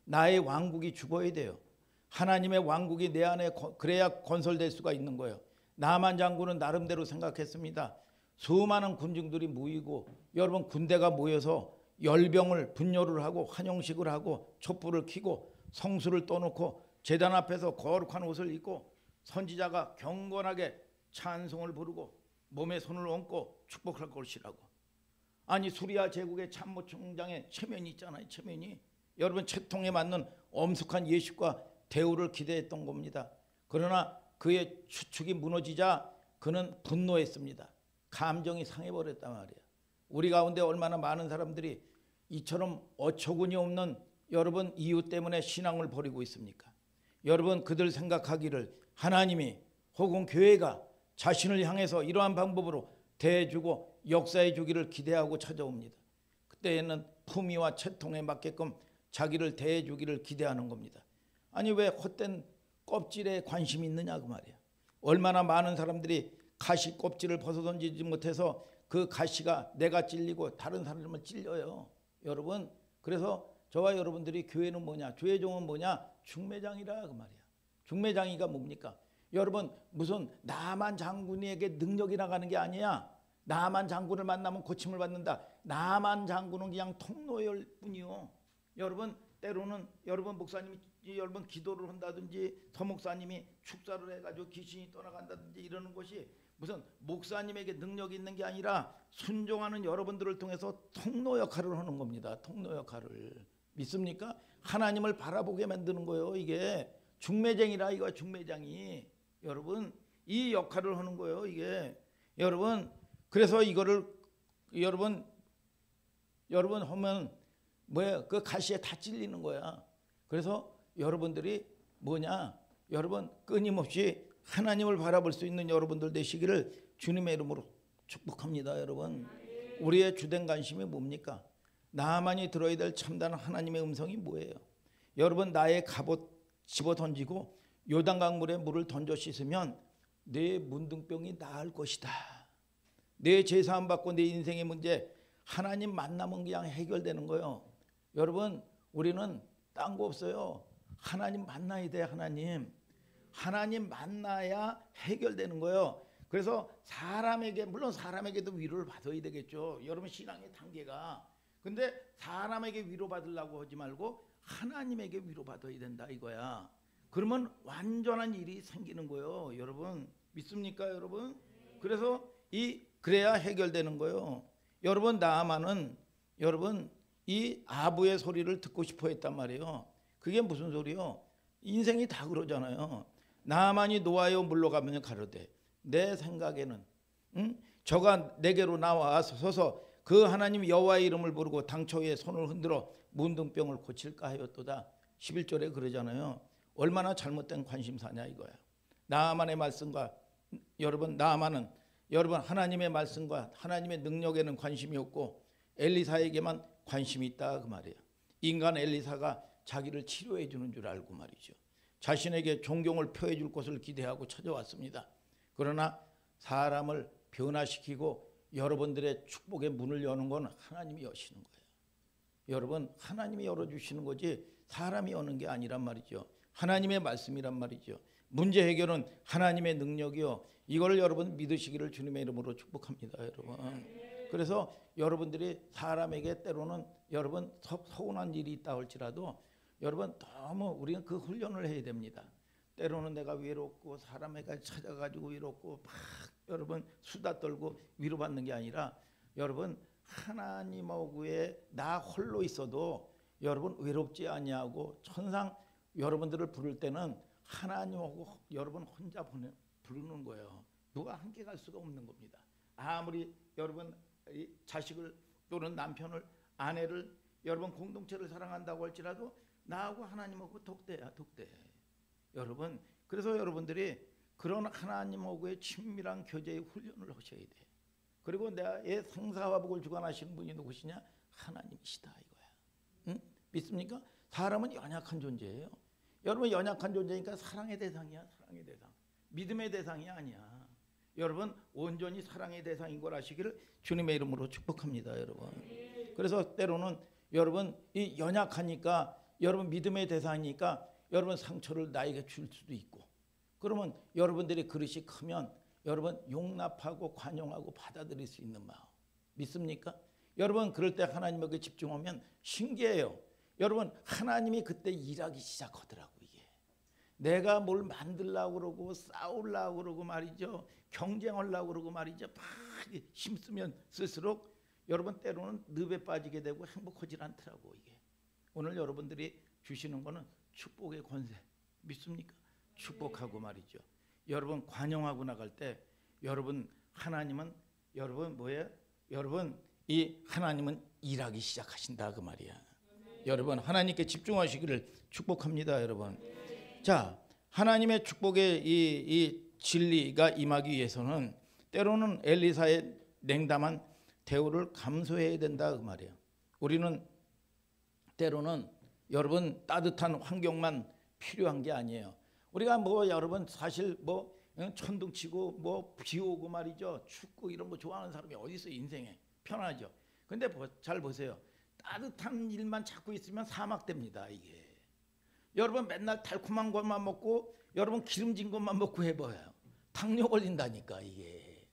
나의 왕국이 죽어야 돼요. 하나님의 왕국이 내 안에 그래야 건설될 수가 있는 거예요. 나만 장군은 나름대로 생각했습니다. 수많은 군중들이 모이고 여러분 군대가 모여서 열병을 분뇨를 하고 환영식을 하고 촛불을 켜고 성수를 떠놓고 제단 앞에서 거룩한 옷을 입고 선지자가 경건하게 찬송을 부르고 몸에 손을 얹고 축복할 것이라고. 아니 수리아 제국의 참모총장의 체면이 있잖아요. 체면이 여러분 채통에 맞는 엄숙한 예식과 대우를 기대했던 겁니다. 그러나 그의 추측이 무너지자 그는 분노했습니다. 감정이 상해버렸단 말이에요. 우리 가운데 얼마나 많은 사람들이 이처럼 어처구니 없는 여러분 이유 때문에 신앙을 버리고 있습니까? 여러분 그들 생각하기를 하나님이 혹은 교회가 자신을 향해서 이러한 방법으로 대해주고 역사해 주기를 기대하고 찾아옵니다. 그때에는 품위와 채통에 맞게끔 자기를 대해 주기를 기대하는 겁니다. 아니 왜 헛된 껍질에 관심이 있느냐 그 말이야. 얼마나 많은 사람들이 가시 껍질을 벗어 던지지 못해서 그 가시가 내가 찔리고 다른 사람은 찔려요. 여러분, 그래서 저와 여러분들이 교회는 뭐냐? 교회종은 뭐냐? 중매장이라 그 말이야. 중매장이가 뭡니까? 여러분, 무슨 나만 장군에게 능력이 나가는 게 아니야. 나만 장군을 만나면 고침을 받는다. 나만 장군은 그냥 통로일 뿐이요. 여러분, 때로는 여러분 목사님이 여러분 기도를 한다든지 서목사님이 축사를 해가지고 귀신이 떠나간다든지 이러는 것이 무슨 목사님에게 능력이 있는 게 아니라 순종하는 여러분들을 통해서 통로 역할을 하는 겁니다. 통로 역할을. 믿습니까? 하나님을 바라보게 만드는 거예요. 이게 중매쟁이라 이거 중매장이. 여러분, 이 역할을 하는 거예요. 이게. 여러분, 그래서 이거를 여러분 하면 뭐야? 그 가시에 다 찔리는 거야. 그래서 여러분들이 뭐냐? 여러분 끊임없이 하나님을 바라볼 수 있는 여러분들 되시기를 주님의 이름으로 축복합니다. 여러분, 우리의 주된 관심이 뭡니까? 나만이 들어야 될 참다운 하나님의 음성이 뭐예요? 여러분, 나의 갑옷 집어 던지고 요단강 물에 물을 던져 씻으면 내 문둥병이 나을 것이다. 내 죄사함 받고 내 인생의 문제 하나님 만나면 그냥 해결되는 거예요. 여러분, 우리는 딴 거 없어요. 하나님 만나야 돼. 하나님 만나야 해결되는 거예요. 그래서 사람에게, 물론 사람에게도 위로를 받아야 되겠죠. 여러분 신앙의 단계가. 근데 사람에게 위로받으려고 하지 말고 하나님에게 위로받아야 된다 이거야. 그러면 완전한 일이 생기는 거예요. 여러분 믿습니까 여러분? 그래서 그래야 해결되는 거예요. 여러분, 나아만은 여러분 이 아부의 소리를 듣고 싶어 했단 말이에요. 그게 무슨 소리요? 인생이 다 그러잖아요. 나아만이 노하여 물러가면 가로되 내 생각에는 저가 내게로 나와서 서서 그 하나님 여호와의 이름을 부르고 당초에 손을 흔들어 문둥병을 고칠까 하였도다. 11절에 그러잖아요. 얼마나 잘못된 관심사냐 이거야. 나아만의 말씀과 나아만은 하나님의 말씀과 하나님의 능력에는 관심이 없고 엘리사에게만 관심이 있다 그 말이에요. 인간 엘리사가 자기를 치료해 주는 줄 알고 말이죠. 자신에게 존경을 표해 줄 것을 기대하고 찾아왔습니다. 그러나 사람을 변화시키고 여러분들의 축복의 문을 여는 건 하나님이 여시는 거예요. 여러분, 하나님이 열어주시는 거지 사람이 여는 게 아니란 말이죠. 하나님의 말씀이란 말이죠. 문제 해결은 하나님의 능력이요. 이걸 여러분 믿으시기를 주님의 이름으로 축복합니다. 여러분. 그래서 여러분들이 사람에게 때로는 여러분 서운한 일이 있다 할지라도 여러분 너무 우리는 그 훈련을 해야 됩니다. 때로는 내가 외롭고 사람에게 찾아가지고 외롭고 막 여러분 수다 떨고 위로받는 게 아니라 여러분 하나님하고의 나 홀로 있어도 여러분 외롭지 아니하고 천상 여러분들을 부를 때는 하나님하고 여러분 혼자 부르는 거예요. 누가 함께 갈 수가 없는 겁니다. 아무리 여러분 자식을 또는 남편을 아내를 여러분 공동체를 사랑한다고 할지라도 나하고 하나님하고 독대야 독대. 여러분 그래서 여러분들이 그런 하나님하고의 친밀한 교제의 훈련을 하셔야 돼. 그리고 나의 생사화복을 주관하시는 분이 누구시냐? 하나님이시다 이거야. 응? 믿습니까? 사람은 연약한 존재예요. 여러분 연약한 존재니까 사랑의 대상이야. 사랑의 대상. 믿음의 대상이 아니야. 여러분 온전히 사랑의 대상인 걸 아시기를 주님의 이름으로 축복합니다. 여러분. 그래서 때로는 여러분 이 연약하니까 여러분 믿음의 대상이니까 여러분 상처를 나에게 줄 수도 있고 그러면 여러분들의 그릇이 크면 여러분 용납하고 관용하고 받아들일 수 있는 마음 믿습니까? 여러분 그럴 때 하나님에게 집중하면 신기해요. 여러분 하나님이 그때 일하기 시작하더라고. 이게 내가 뭘 만들려고 그러고 싸우려고 그러고 말이죠. 경쟁하려고 그러고 말이죠. 막 힘쓰면 쓸수록 여러분 때로는 늪에 빠지게 되고 행복하지 않더라고. 이게 오늘 여러분들이 주시는 거는 축복의 권세 믿습니까? 축복하고 말이죠. 여러분 관용하고 나갈 때 여러분 하나님은 여러분 뭐예요? 여러분 이 하나님은 일하기 시작하신다 그 말이야. 여러분 하나님께 집중하시기를 축복합니다. 여러분. 자, 하나님의 축복의 이 진리가 임하기 위해서는 때로는 엘리사의 냉담한 대우를 감수해야 된다 그 말이에요. 우리는 때로는 여러분 따뜻한 환경만 필요한 게 아니에요. 우리가 뭐 여러분 사실 뭐 천둥 치고 뭐 비 오고 말이죠. 춥고 이런 거 좋아하는 사람이 어디 있어요? 인생에 편하죠. 근데 잘 보세요. 따뜻한 일만 찾고 있으면 사막됩니다. 이게 여러분 맨날 달콤한 것만 먹고 여러분 기름진 것만 먹고 해봐요. 당뇨 걸린다니까 이게.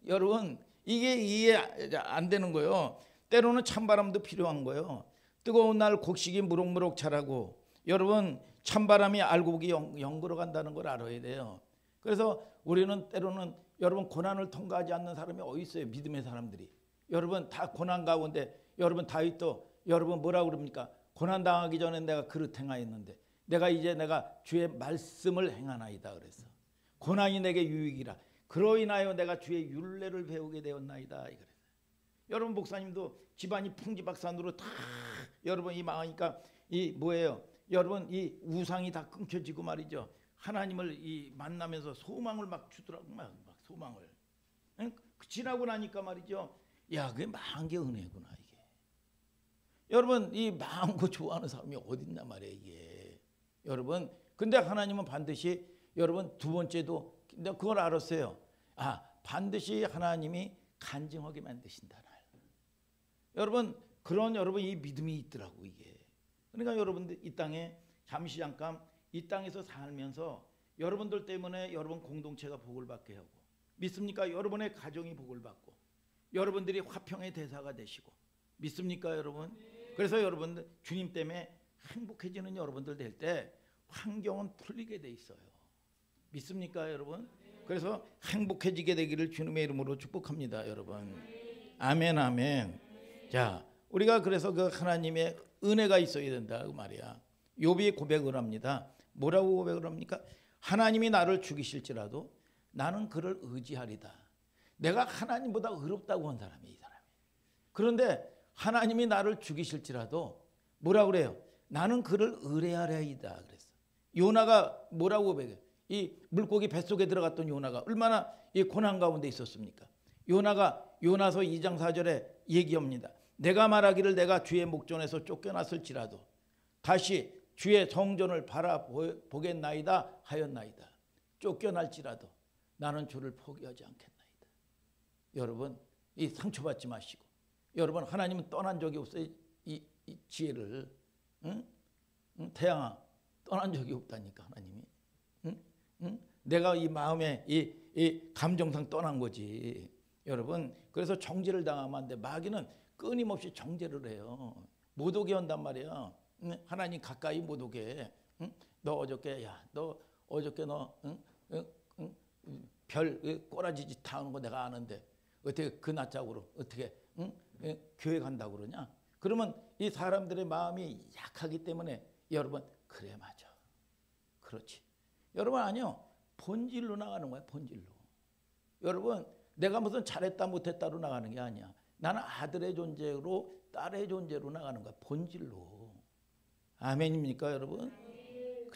여러분 이게 이해 안 되는 거예요. 때로는 찬바람도 필요한 거예요. 뜨거운 날 곡식이 무럭무럭 자라고 여러분 찬바람이 알고 보기 영그러 간다는 걸 알아야 돼요. 그래서 우리는 때로는 여러분 고난을 통과하지 않는 사람이 어디 있어요? 믿음의 사람들이. 여러분 다 고난 가운데 여러분 다윗도 여러분 뭐라고 그럽니까? 고난 당하기 전에 내가 그릇 행하였는데 내가 주의 말씀을 행하나이다 그랬어. 고난이 내게 유익이라. 그로 인하여 내가 주의 율례를 배우게 되었나이다 이거래. 여러분 목사님도 집안이 풍지박산으로 다 여러분 이 망하니까 이 뭐예요? 여러분 이 우상이 다 끊겨지고 말이죠. 하나님을 이 만나면서 소망을 막 주더라고 막 소망을. 지나고 나니까 말이죠. 야 그게 망한 게 은혜구나 이게. 여러분 이 망한 거 좋아하는 사람이 어딨나 말이에요 이게. 여러분 근데 하나님은 반드시 여러분 두 번째도 내가 그걸 알았어요. 반드시 하나님이 간증하게 만드신다. 여러분 그런 여러분 이 믿음이 있더라고 이게. 그러니까 여러분들 이 땅에 잠시 잠깐 이 땅에서 살면서 여러분들 때문에 여러분 공동체가 복을 받게 하고 믿습니까? 여러분의 가정이 복을 받고 여러분들이 화평의 대사가 되시고 믿습니까 여러분? 그래서 여러분들 주님 때문에 행복해지는 여러분들 될 때 환경은 풀리게 돼 있어요. 믿습니까 여러분? 그래서 행복해지게 되기를 주님의 이름으로 축복합니다 여러분. 아멘 아멘. 자 우리가 그래서 그 하나님의 은혜가 있어야 된다 그 말이야. 욥이 고백을 합니다. 뭐라고 고백을 합니까? 하나님이 나를 죽이실지라도 나는 그를 의지하리다. 내가 하나님보다 의롭다고 한 사람이 이 사람이. 그런데 하나님이 나를 죽이실지라도 뭐라고 그래요? 나는 그를 의뢰하리이다 그랬어. 요나가 뭐라고 고백해요? 이 물고기 뱃속에 들어갔던 요나가 얼마나 이 고난 가운데 있었습니까? 요나가 요나서 2장 4절에 얘기합니다. 내가 말하기를 내가 주의 목전에서 쫓겨났을지라도 다시 주의 성전을 바라보겠나이다 하였나이다. 쫓겨날지라도 나는 주를 포기하지 않겠나이다. 여러분 이 상처받지 마시고 여러분 하나님은 떠난 적이 없어요. 이 지혜를 태양아 떠난 적이 없다니까 하나님이. 내가 이 마음에 이 감정상 떠난 거지. 여러분 그래서 정죄를 당하면 안 돼. 마귀는 끊임없이 정죄를 해요. 못 오게 한단 말이야. 하나님 가까이 못 오게. 너 어저께 별 꼬라지 짓 하는 거 내가 아는데 어떻게 그 낯짝으로 어떻게 교회 간다고 그러냐. 그러면 이 사람들의 마음이 약하기 때문에 여러분 그래 맞아. 그렇지. 여러분 아니요. 본질로 나가는 거야. 본질로. 여러분 내가 무슨 잘했다 못했다로 나가는 게 아니야. 나는 아들의 존재로 딸의 존재로 나가는 거야. 본질로. 아멘입니까 여러분?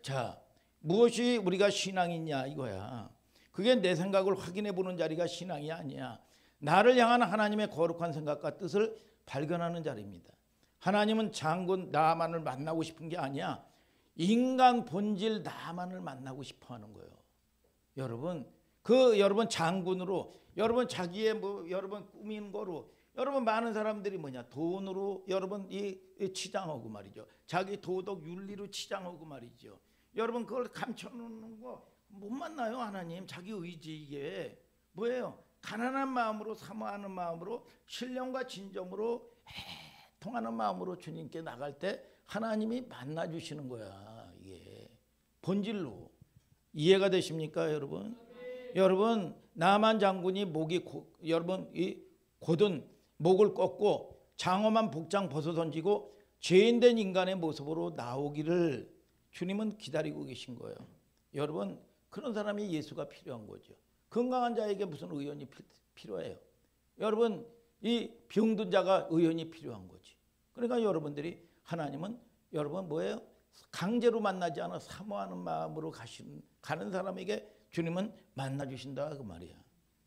자 무엇이 우리가 신앙이냐 이거야. 그게 내 생각을 확인해 보는 자리가 신앙이 아니야. 나를 향한 하나님의 거룩한 생각과 뜻을 발견하는 자리입니다. 하나님은 장군 나만을 만나고 싶은 게 아니야. 인간 본질 나만을 만나고 싶어 하는 거예요. 여러분 여러분 장군으로 여러분 자기의 여러분 꾸민 거로 여러분 많은 사람들이 뭐냐 돈으로 여러분 이 치장하고 말이죠. 자기 도덕 윤리로 치장하고 말이죠. 여러분 그걸 감춰놓는 거 못 만나요. 하나님 자기 의지 이게 뭐예요? 가난한 마음으로 사모하는 마음으로 신령과 진정으로 통하는 마음으로 주님께 나갈 때 하나님이 만나주시는 거야. 이게 본질로. 이해가 되십니까 여러분? 여러분 나만 장군이 여러분 이 곧은 목을 꺾고 장엄한 복장 벗어 던지고 죄인된 인간의 모습으로 나오기를 주님은 기다리고 계신 거예요. 여러분 그런 사람이 예수가 필요한 거죠. 건강한 자에게 무슨 의원이 필요해요. 여러분 이 병든 자가 의원이 필요한 거지. 그러니까 여러분들이 하나님은 여러분 뭐예요? 강제로 만나지 않아 사모하는 마음으로 가는 사람에게 주님은 만나주신다 그 말이야.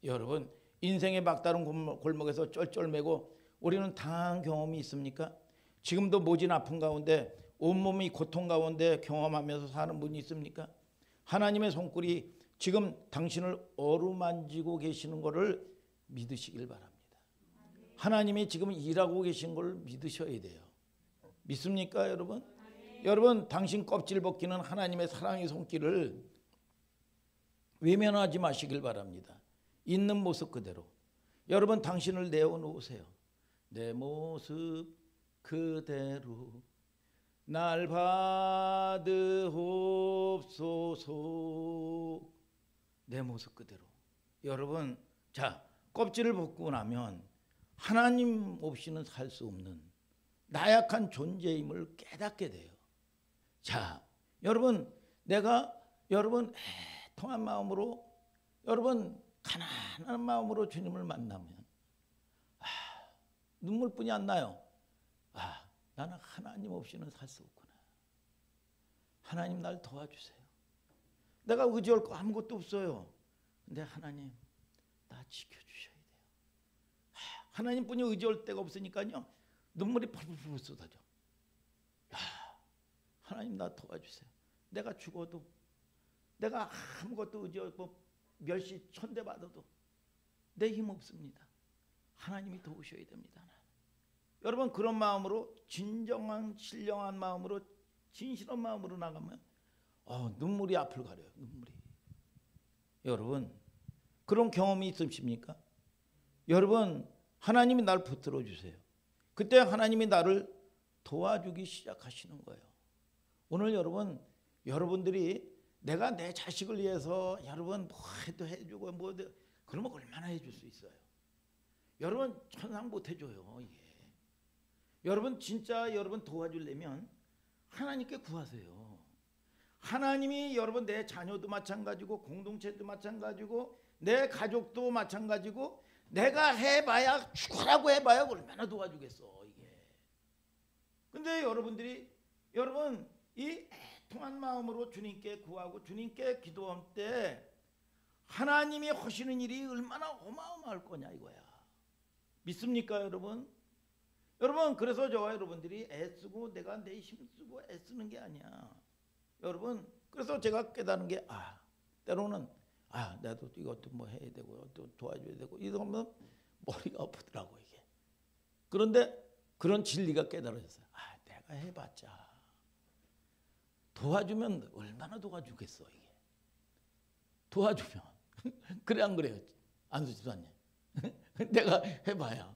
여러분 인생의 막다른 골목에서 쩔쩔매고 우리는 당한 경험이 있습니까? 지금도 모진 아픈 가운데 온몸이 고통 가운데 경험하면서 사는 분이 있습니까? 하나님의 손길이 지금 당신을 어루만지고 계시는 것을 믿으시길 바랍니다. 하나님이 지금 일하고 계신 걸 믿으셔야 돼요. 믿습니까, 여러분? 여러분, 당신 껍질 벗기는 하나님의 사랑의 손길을 외면하지 마시길 바랍니다. 있는 모습 그대로. 여러분, 당신을 내어놓으세요. 내 모습 그대로 날 받으옵소서. 내 모습 그대로. 여러분, 자, 껍질을 벗고 나면 하나님 없이는 살 수 없는 나약한 존재임을 깨닫게 돼요. 자, 여러분, 내가 여러분 애통한 마음으로, 여러분 가난한 마음으로 주님을 만나면 눈물뿐이 안 나요. 나는 하나님 없이는 살 수 없구나. 하나님 날 도와주세요. 내가 의지할 거 아무것도 없어요. 근데 하나님 나 지켜주셔야 돼요. 하나님뿐이 의지할 데가 없으니까요. 눈물이 펄펄 쏟아져. 하나님 나 도와주세요. 내가 죽어도, 내가 아무것도 의지하고 멸시 천대 받아도 내 힘 없습니다. 하나님이 도우셔야 됩니다. 여러분, 그런 마음으로, 진정한 신령한 마음으로, 진실한 마음으로 나가면 눈물이 앞을 가려요. 눈물이. 여러분, 그런 경험이 있으십니까? 여러분, 하나님이 날 붙들어 주세요. 그때 하나님이 나를 도와주기 시작하시는 거예요. 오늘 여러분, 여러분들이 내가 내 자식을 위해서 여러분 뭐 해도 해주고 뭐 그러면 얼마나 해줄 수 있어요? 여러분 천상 못 해줘요. 이게. 여러분 진짜 여러분 도와주려면 하나님께 구하세요. 하나님이 여러분 내 자녀도 마찬가지고 공동체도 마찬가지고 내 가족도 마찬가지고 내가 해봐야 죽으라고 해봐야 얼마나 도와주겠어 이게. 근데 여러분들이 여러분 이 애통한 마음으로 주님께 구하고 주님께 기도할 때 하나님이 하시는 일이 얼마나 어마어마할 거냐 이거야. 믿습니까 여러분? 여러분 그래서 저와 여러분들이 애쓰고 내가 내 힘쓰고 애쓰는 게 아니야. 여러분 그래서 제가 깨달은 게 때로는 나도 이것도 뭐 해야 되고 또 도와줘야 되고 이러면 머리가 아프더라고 이게. 그런데 그런 진리가 깨달아졌어요. 내가 해봤자 도와주면 얼마나 도와주겠어 이게. 도와주면 그래 안 그래요 안수 집사님? 내가 해봐야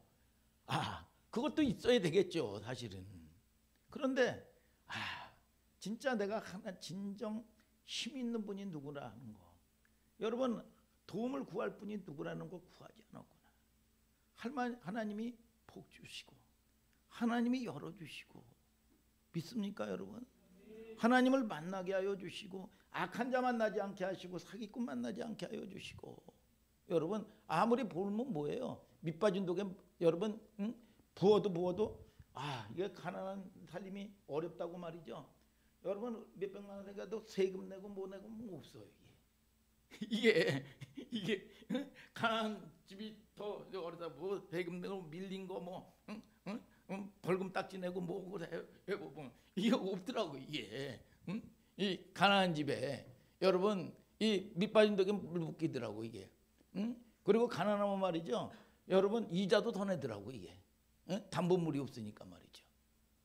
그것도 있어야 되겠죠 사실은. 그런데 진짜 내가 하나 진정 힘 있는 분이 누구라는 거, 여러분 도움을 구할 분이 누구라는 거 구하지 않았구나. 하나님이 복 주시고 하나님이 열어주시고, 믿습니까 여러분? 하나님을 만나게 하여 주시고 악한 자 만나지 않게 하시고 사기꾼 만나지 않게 하여 주시고. 여러분 아무리 보면 뭐예요? 밑빠진 독에 여러분 부어도 이게 가난한 살림이 어렵다고 말이죠. 여러분 몇백만 원 내가도 세금 내고 뭐 내고 뭐 없어요 이게 가난한 집이 더 어렵다. 뭐 세금 내고 밀린 거 뭐 벌금 딱지 내고 뭐 그래요. 이게 없더라고 이게. 이 가난한 집에 여러분 이 밑빠진 독에 물 붓기더라고 이게. 그리고 가난하면 말이죠. 여러분 이자도 더 내더라고 이게. 담보물이 없으니까 말이죠.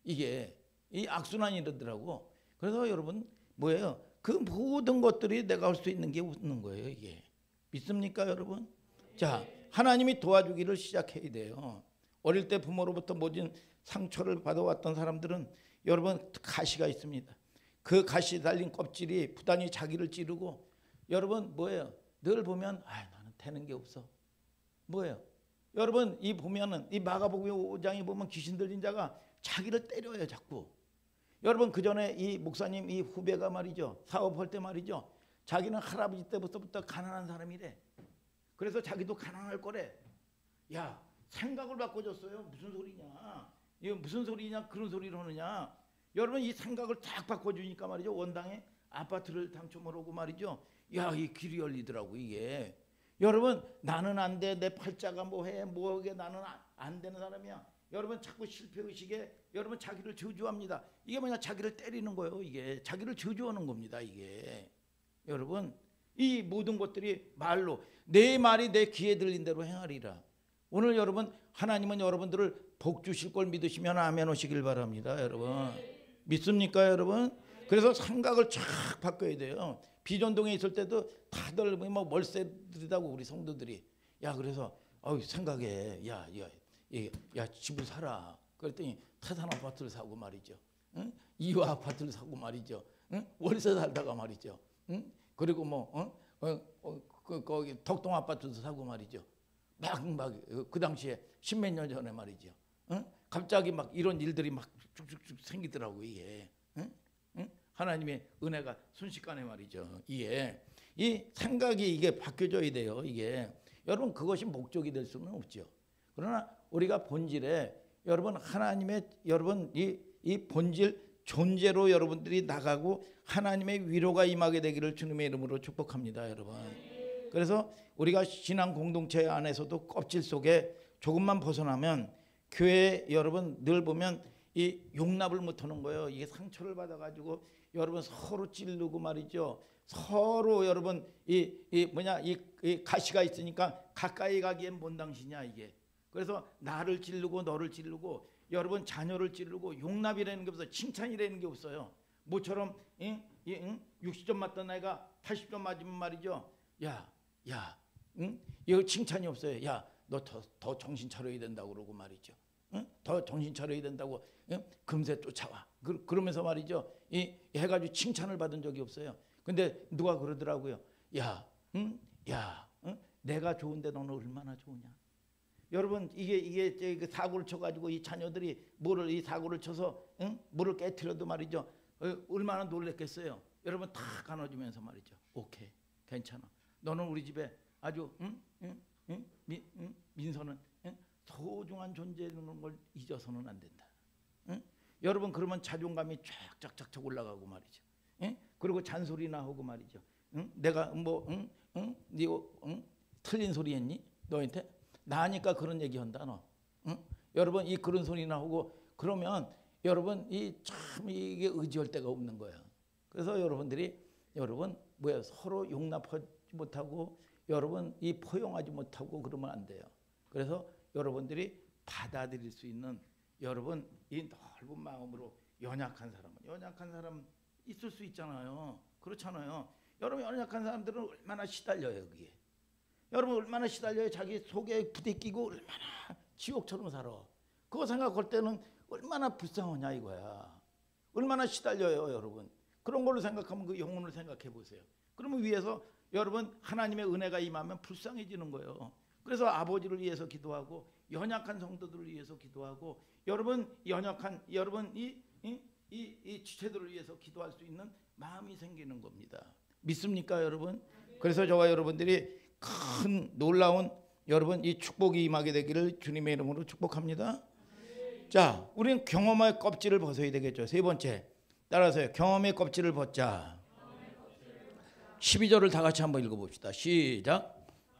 이게 이 악순환이 이러더라고. 그래서 여러분 뭐예요? 그 모든 것들이 내가 할 수 있는 게 없는 거예요 이게. 믿습니까 여러분? 자, 하나님이 도와주기를 시작해야 돼요. 어릴 때 부모로부터 모든 상처를 받아왔던 사람들은 여러분 가시가 있습니다. 그 가시 달린 껍질이 부단히 자기를 찌르고 여러분 뭐예요? 늘 보면 나는 되는 게 없어. 뭐예요? 여러분 이 보면은 이 마가복음 5장에 보면 귀신 들린 자가 자기를 때려요 자꾸. 여러분 그 전에 이 목사님 이 후배가 말이죠, 사업할 때 말이죠, 자기는 할아버지 때부터 가난한 사람이래. 그래서 자기도 가난할 거래. 야 생각을 바꿔줬어요. 무슨 소리냐? 이거 무슨 소리냐? 그런 소리를 하느냐? 여러분 이 생각을 딱 바꿔주니까 말이죠, 원당에 아파트를 당첨을 하고 말이죠. 야 이 길이 열리더라고 이게. 여러분 나는 안 돼, 내 팔자가 뭐해 뭐하게, 나는 안 되는 사람이야. 여러분 자꾸 실패의식에 여러분 자기를 저주합니다. 이게 뭐냐? 자기를 때리는 거예요 이게. 자기를 저주하는 겁니다 이게. 여러분 이 모든 것들이 말로 내 말이 내 귀에 들린 대로 행하리라. 오늘 여러분 하나님은 여러분들을 복 주실 걸 믿으시면 아멘 오시길 바랍니다. 여러분 믿습니까 여러분? 그래서 생각을 쫙 바꿔야 돼요. 비전동에 있을 때도 다들 뭐 월세들이다고 우리 성도들이 야 그래서 생각해 야 집을 사라. 그랬더니 타산 아파트를 사고 말이죠. 응? 이화 아파트를 사고 말이죠. 응? 월세 살다가 말이죠. 응? 그리고 거기 덕동 아파트도 사고 말이죠. 막 그 당시에 십몇 년 전에 말이죠. 응? 갑자기 막 이런 일들이 막 쭉쭉쭉 생기더라고 이게. 응? 응? 하나님의 은혜가 순식간에 말이죠. 이게 이 생각이 이게 바뀌어져야 돼요. 이게 여러분 그것이 목적이 될 수는 없죠. 그러나 우리가 본질에 여러분 하나님의 여러분 이 본질 존재로 여러분들이 나가고 하나님의 위로가 임하게 되기를 주님의 이름으로 축복합니다, 여러분. 그래서 우리가 신앙 공동체 안에서도 껍질 속에 조금만 벗어나면 교회 여러분 늘 보면 이 용납을 못하는 거예요. 이게 상처를 받아가지고 여러분 서로 찌르고 말이죠. 서로 여러분 이 가시가 있으니까 가까이 가기엔 뭔 당신이야 이게. 그래서 나를 찌르고 너를 찌르고 여러분 자녀를 찌르고 용납이라는 게 없어요. 칭찬이라는 게 없어요. 모처럼 60점 맞던 애가 80점 맞으면 말이죠. 이거 칭찬이 없어요. 야, 너 더 정신 차려야 된다고 그러고 말이죠. 더 정신 차려야 된다고 금세 쫓아와. 그러면서 말이죠. 해가지고 칭찬을 받은 적이 없어요. 근데 누가 그러더라고요. 내가 좋은데 너는 얼마나 좋으냐. 여러분 이게 사고를 쳐가지고 이 자녀들이 이 사고를 쳐서 뭐를 깨트려도 말이죠. 얼마나 놀랬겠어요. 여러분 다 안아주면서 말이죠. 오케이 괜찮아. 너는 우리 집에 아주 민서는 소중한 존재라는 걸 잊어서는 안 된다. 여러분 그러면 자존감이 쫙쫙쫙 올라가고 말이죠. 그리고 잔소리나 하고 말이죠. 내가 틀린 소리 했니? 너한테? 나니까 그런 얘기 한다 너. 여러분 그런 소리나 하고 그러면 여러분 참 이게 의지할 데가 없는 거예요. 그래서 여러분들이 서로 용납하지 못하고 여러분 포용하지 못하고 그러면 안 돼요. 그래서 여러분들이 받아들일 수 있는 여러분 이 넓은 마음으로 연약한 사람 있을 수 있잖아요. 그렇잖아요. 여러분 연약한 사람들은 얼마나 시달려요 그게. 여러분 얼마나 시달려요. 자기 속에 부대끼고 얼마나 지옥처럼 살아. 그거 생각할 때는 얼마나 불쌍하냐 이거야. 얼마나 시달려요 여러분. 그런 걸로 생각하면 그 영혼을 생각해 보세요. 그러면 위에서 여러분 하나님의 은혜가 임하면 불쌍해지는 거예요. 그래서 아버지를 위해서 기도하고 연약한 성도들을 위해서 기도하고 여러분 연약한 여러분 이 지체들을 위해서 기도할 수 있는 마음이 생기는 겁니다. 믿습니까 여러분? 그래서 저와 여러분들이 큰 놀라운 여러분 이 축복이 임하게 되기를 주님의 이름으로 축복합니다. 자, 우리는 경험의 껍질을 벗어야 되겠죠. 세 번째 따라서요. 경험의 껍질을 벗자. 12절을 다 같이 한번 읽어봅시다. 시작.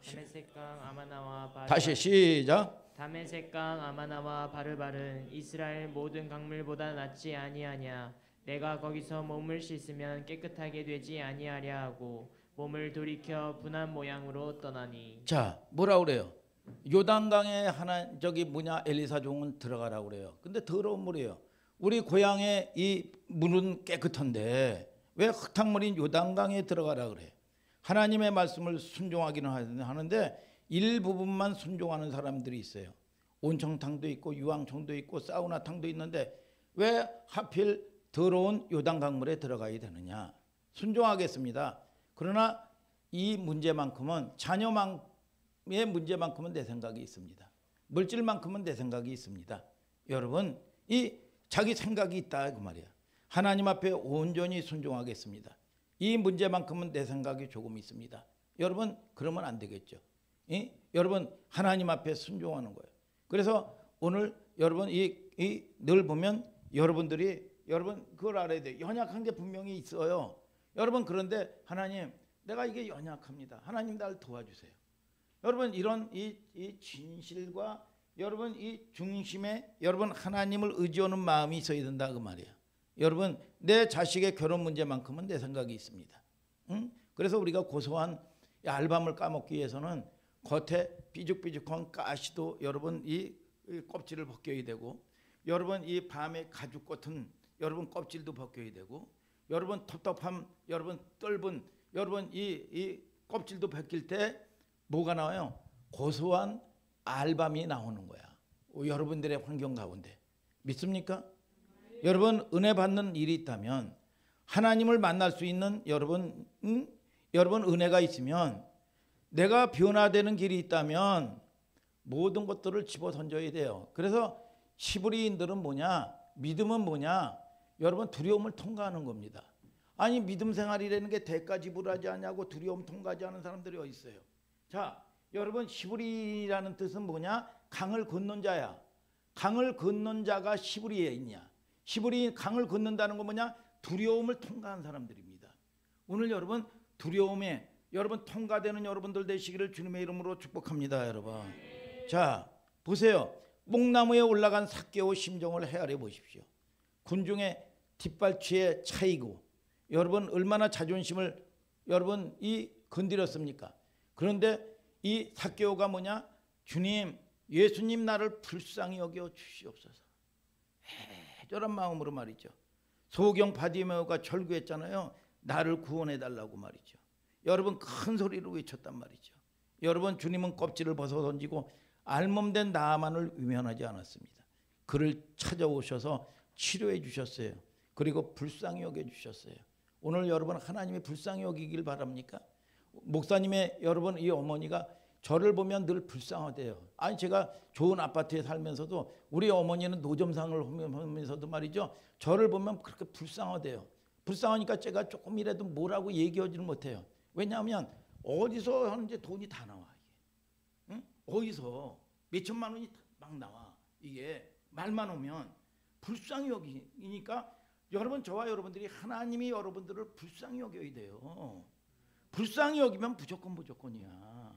다메섹강 아마나와 다시 시작. 다메섹강 아마나와 바르바른 이스라엘 모든 강물보다 낫지 아니하냐. 내가 거기서 몸을 씻으면 깨끗하게 되지 아니하랴 하고 몸을 돌이켜 분한 모양으로 떠나니. 자, 뭐라 그래요? 요단강에 엘리사 종은 들어가라고 그래요. 근데 더러운 물이에요. 우리 고향의 이 물은 깨끗한데 왜 흙탕물인 요단강에 들어가라 그래? 하나님의 말씀을 순종하기는 하는데 일부분만 순종하는 사람들이 있어요. 온천탕도 있고 유황청도 있고 사우나탕도 있는데 왜 하필 더러운 요단강물에 들어가야 되느냐? 순종하겠습니다. 그러나 이 문제만큼은 자녀의 문제만큼은 내 생각이 있습니다. 물질만큼은 내 생각이 있습니다. 여러분 자기 생각이 있다 그 말이야. 하나님 앞에 온전히 순종하겠습니다. 이 문제만큼은 내 생각이 조금 있습니다. 여러분 그러면 안 되겠죠. 여러분 하나님 앞에 순종하는 거예요. 그래서 오늘 여러분 늘 보면 여러분 그걸 알아야 돼요. 연약한 게 분명히 있어요. 여러분 그런데 하나님 내가 이게 연약합니다. 하나님 나를 도와주세요. 여러분 이런 이 진실과 여러분 이 중심에 여러분 하나님을 의지하는 마음이 있어야 된다 그 말이에요. 여러분 내 자식의 결혼 문제만큼은 내 생각이 있습니다. 그래서 우리가 고소한 이 알밤을 까먹기 위해서는 겉에 삐죽삐죽한 가시도 여러분 이 껍질을 벗겨야 되고, 여러분 이 밤에 가죽 같은 여러분 껍질도 벗겨야 되고, 여러분 텁텁함, 여러분 떫은 여러분 이 껍질도 벗길 때 뭐가 나와요? 고소한 알밤이 나오는 거야. 여러분들의 환경 가운데 믿습니까? 여러분 은혜 받는 일이 있다면, 하나님을 만날 수 있는 여러분 은혜가 있으면, 내가 변화되는 길이 있다면 모든 것들을 집어 던져야 돼요. 그래서 시브리인들은 뭐냐? 믿음은 뭐냐? 여러분 두려움을 통과하는 겁니다. 아니 믿음 생활이라는 게 대가 지불하지 않냐고 두려움 통과하지 않은 사람들이 어디 있어요? 자, 여러분 시브리라는 뜻은 뭐냐? 강을 건넌 자야. 강을 건넌 자가 시브리에 있냐? 시브리 강을 건넌다는 건 뭐냐? 두려움을 통과한 사람들입니다. 오늘 여러분 두려움에 여러분 통과되는 여러분들 되시기를 주님의 이름으로 축복합니다, 여러분. 자, 보세요. 뽕나무에 올라간 삭개오 심정을 헤아려 보십시오. 군중의 뒷발치에 차이고, 여러분 얼마나 자존심을 여러분 이 건드렸습니까? 그런데 이 삭개오가 뭐냐? 주님, 예수님 나를 불쌍히 여겨 주시옵소서. 저런 마음으로 말이죠. 소경 바디메오가 절규했잖아요. 나를 구원해 달라고 말이죠. 여러분 큰 소리로 외쳤단 말이죠. 여러분 주님은 껍질을 벗어 던지고 알몸된 나만을 외면하지 않았습니다. 그를 찾아오셔서 치료해 주셨어요. 그리고 불쌍히 여겨 주셨어요. 오늘 여러분 하나님이 불쌍히 여기길 바랍니까? 목사님의 여러분 이 어머니가 저를 보면 늘 불쌍하대요. 아니 제가 좋은 아파트에 살면서도 우리 어머니는 노점상을 하면서도 말이죠. 저를 보면 그렇게 불쌍하대요. 불쌍하니까 제가 조금이라도 뭐라고 얘기하지는 못해요. 왜냐하면 어디서 하는지 돈이 다 나와. 이게. 응? 어디서 몇천만 원이 막 나와. 이게 말만 오면 불쌍히 여기니까 여러분 저와 여러분들이 하나님이 여러분들을 불쌍히 여겨야 돼요. 불쌍히 여기면 무조건이야.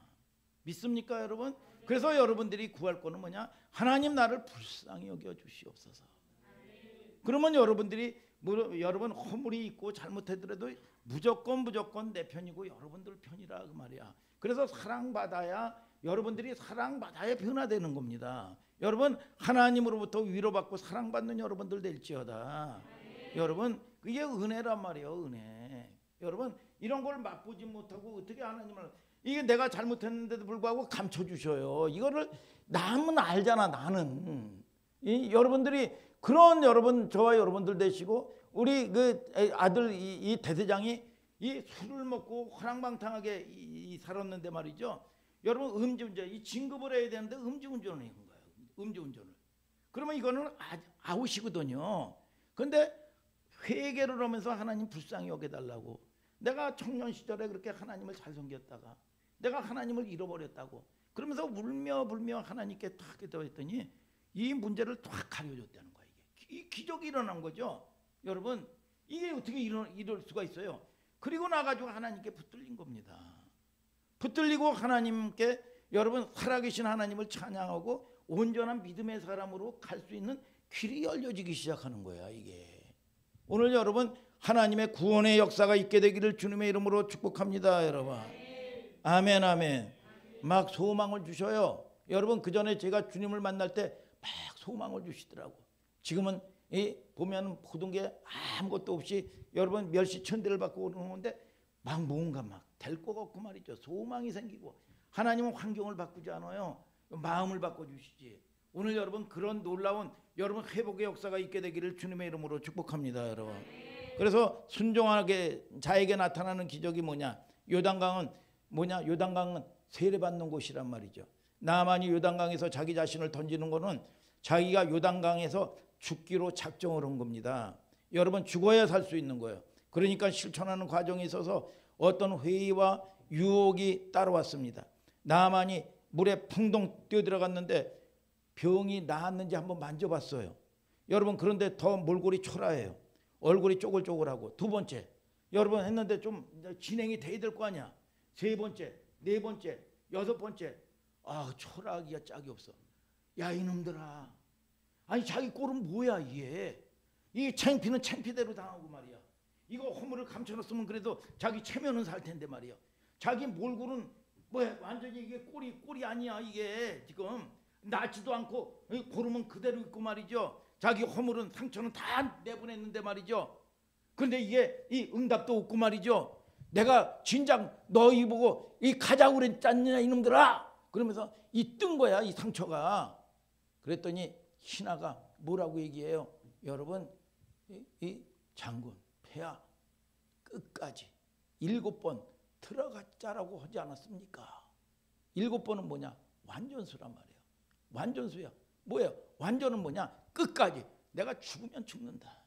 믿습니까 여러분? 그래서 여러분들이 구할 거는 뭐냐? 하나님 나를 불쌍히 여겨 주시옵소서. 그러면 여러분들이 여러분 허물이 있고 잘못하더라도 무조건 내 편이고 여러분들 편이라 그 말이야. 그래서 사랑받아야 여러분들이 사랑받아야 변화되는 겁니다. 여러분 하나님으로부터 위로받고 사랑받는 여러분들 될지어다. 여러분 그게 은혜란 말이에요. 은혜. 여러분 이런 걸 맛보지 못하고 어떻게 하나님을, 이게 내가 잘못했는데도 불구하고 감춰주셔요. 이거를 남은 알잖아. 나는 여러분들이 그런 여러분 저와 여러분들 되시고, 우리 그 아들 이 대대장이 이 술을 먹고 허랑방탕하게 살았는데 말이죠. 여러분 음주운전 이 진급을 해야 되는데 음주운전을 한 거예요. 음주운전을. 그러면 이거는 아웃이거든요. 그런데 회개를 하면서 하나님 불쌍히 여겨달라고. 내가 청년 시절에 그렇게 하나님을 잘 섬겼다가 내가 하나님을 잃어버렸다고 그러면서 울며 하나님께 탁 기도했더니 이 문제를 탁 가려줬다는 거야. 이게 기적이 일어난 거죠. 여러분 이게 어떻게 이럴 수가 있어요? 그리고 나가지고 하나님께 붙들린 겁니다. 붙들리고 하나님께 여러분 살아계신 하나님을 찬양하고 온전한 믿음의 사람으로 갈 수 있는 길이 열려지기 시작하는 거야. 이게 오늘 여러분 하나님의 구원의 역사가 있게 되기를 주님의 이름으로 축복합니다. 여러분 아멘 아멘. 막 소망을 주셔요. 여러분 그 전에 제가 주님을 만날 때 막 소망을 주시더라고. 지금은 보면 모든 게 아무것도 없이 여러분 멸시천대를 받고 그러는데 막 뭔가 막 될 것 같고 말이죠. 소망이 생기고. 하나님은 환경을 바꾸지 않아요. 마음을 바꿔주시지. 오늘 여러분 그런 놀라운 여러분 회복의 역사가 있게 되기를 주님의 이름으로 축복합니다. 여러분 그래서 순종하게 자에게 나타나는 기적이 뭐냐? 요단강은 뭐냐? 요단강은 세례받는 곳이란 말이죠. 나만이 요단강에서 자기 자신을 던지는 거는 자기가 요단강에서 죽기로 작정을 한 겁니다. 여러분 죽어야 살 수 있는 거예요. 그러니까 실천하는 과정에 있어서 어떤 회의와 유혹이 따라왔습니다. 나만이 물에 풍덩 뛰어들어갔는데 병이 나았는지 한번 만져봤어요. 여러분 그런데 더 몰골이 초라해요. 얼굴이 쪼글쪼글하고. 두 번째 여러분 했는데 좀 진행이 돼야 될 거 아니야. 세 번째, 네 번째, 여섯 번째. 아 초라하기가 짝이 없어. 야 이놈들아, 아니 자기 꼴은 뭐야 이게. 이 창피는 창피대로 당하고 말이야. 이거 허물을 감춰놨으면 그래도 자기 체면은 살 텐데 말이야. 자기 몰골은 뭐야 완전히 이게 꼴이 아니야. 이게 지금 낫지도 않고 고름은 그대로 있고 말이죠. 자기 허물은 상처는 다 내보냈는데 말이죠. 그런데 이게 이 응답도 없고 말이죠. 내가 진작 너희 보고 이 가자고 그랬잖냐 이놈들아. 그러면서 이 뜬 거야 이 상처가. 그랬더니 신하가 뭐라고 얘기해요? 여러분 이 장군 폐하 끝까지 7번 들어가자라고 하지 않았습니까? 7번은 뭐냐? 완전수란 말이에요. 완전수야. 뭐예요? 완전은 뭐냐? 끝까지. 내가 죽으면 죽는다.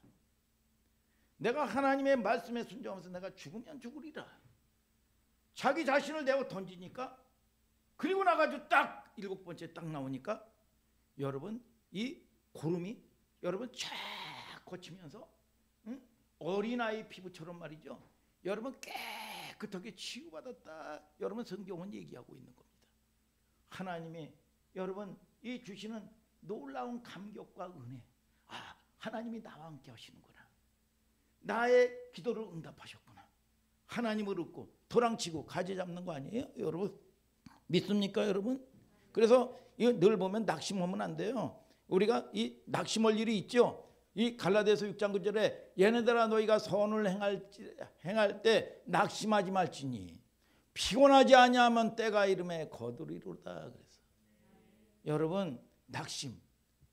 내가 하나님의 말씀에 순종하면서 내가 죽으면 죽으리라. 자기 자신을 내가 던지니까 그리고 나가지고 딱 7번째 딱 나오니까 여러분 이 고름이 여러분 쫙 거치면서 어린아이 피부처럼 말이죠. 여러분 깨끗하게 치유받았다. 여러분 성경은 얘기하고 있는 겁니다. 하나님이 여러분 이 주시는 놀라운 감격과 은혜. 아, 하나님이 나와 함께 하시는구나. 나의 기도를 응답하셨구나. 하나님을 얻고 도랑치고 가지 잡는 거 아니에요? 여러분 믿습니까 여러분? 그래서 이거 늘 보면 낙심하면 안 돼요. 우리가 이 낙심할 일이 있죠. 이 갈라디아서 6장 9절에 얘네들아 너희가 선을 행할 때 낙심하지 말지니 피곤하지 아니하면 때가 이름에 거두리로다. 그래서 여러분 낙심,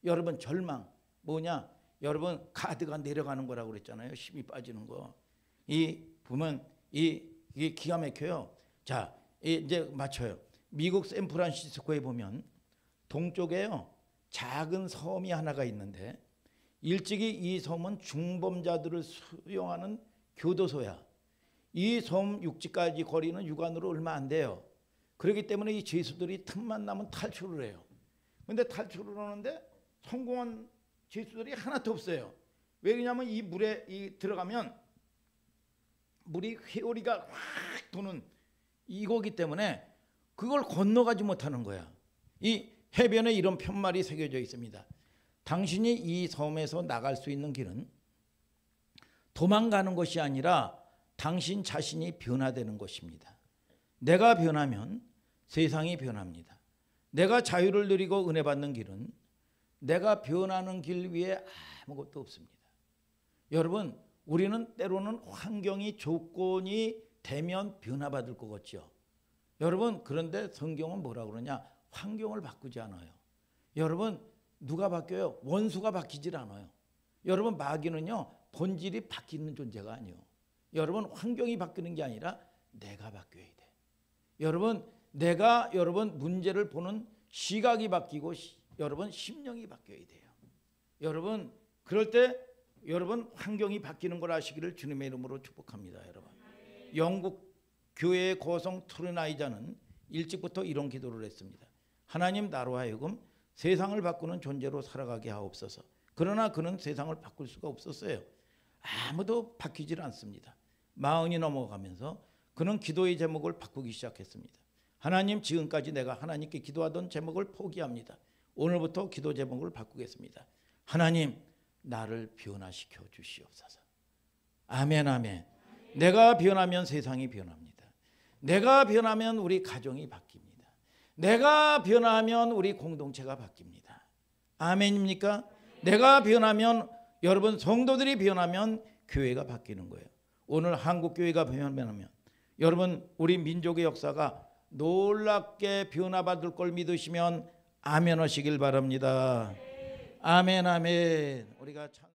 여러분 절망 뭐냐? 여러분 카드가 내려가는 거라고 그랬잖아요. 힘이 빠지는 거. 이 보면 이게 기가 막혀요. 자 이제 맞춰요. 미국 샌프란시스코에 보면 동쪽에요 작은 섬이 하나가 있는데 일찍이 이 섬은 중범자들을 수용하는 교도소야. 이 섬 육지까지 거리는 육안으로 얼마 안 돼요. 그렇기 때문에 이 죄수들이 틈만 나면 탈출을 해요. 그런데 탈출을 하는데 성공한 죄수들이 하나도 없어요. 왜 그러냐면 이 물에 들어가면 물이 회오리가 확 도는 이거기 때문에 그걸 건너가지 못하는 거야. 이 해변에 이런 편말이 새겨져 있습니다. 당신이 이 섬에서 나갈 수 있는 길은 도망가는 것이 아니라 당신 자신이 변화되는 것입니다. 내가 변하면 세상이 변합니다. 내가 자유를 누리고 은혜 받는 길은 내가 변하는 길 위에 아무것도 없습니다. 여러분 우리는 때로는 환경이 조건이 되면 변화받을 것 같죠. 여러분 그런데 성경은 뭐라고 그러냐? 환경을 바꾸지 않아요. 여러분 누가 바뀌어요? 원수가 바뀌질 않아요. 여러분 마귀는요 본질이 바뀌는 존재가 아니에요. 여러분 환경이 바뀌는 게 아니라 내가 바뀌어야 돼. 여러분 내가 여러분 문제를 보는 시각이 바뀌고 여러분 심령이 바뀌어야 돼요. 여러분 그럴 때 여러분 환경이 바뀌는 걸 아시기를 주님의 이름으로 축복합니다. 여러분 영국 교회의 고성 트루나이자는 일찍부터 이런 기도를 했습니다. 하나님 나로 하여금 세상을 바꾸는 존재로 살아가게 하옵소서. 그러나 그는 세상을 바꿀 수가 없었어요. 아무도 바뀌질 않습니다. 40이 넘어가면서 그는 기도의 제목을 바꾸기 시작했습니다. 하나님 지금까지 내가 하나님께 기도하던 제목을 포기합니다. 오늘부터 기도 제목을 바꾸겠습니다. 하나님 나를 변화시켜 주시옵소서. 아멘 아멘. 내가 변하면 세상이 변합니다. 내가 변하면 우리 가정이 바뀝니다. 내가 변하면 우리 공동체가 바뀝니다. 아멘입니까? 내가 변하면 여러분 성도들이 변하면 교회가 바뀌는 거예요. 오늘 한국 교회가 변하면 여러분 우리 민족의 역사가 놀랍게 변화받을 걸 믿으시면 아멘 하시길 바랍니다. 아멘 아멘. 우리가 참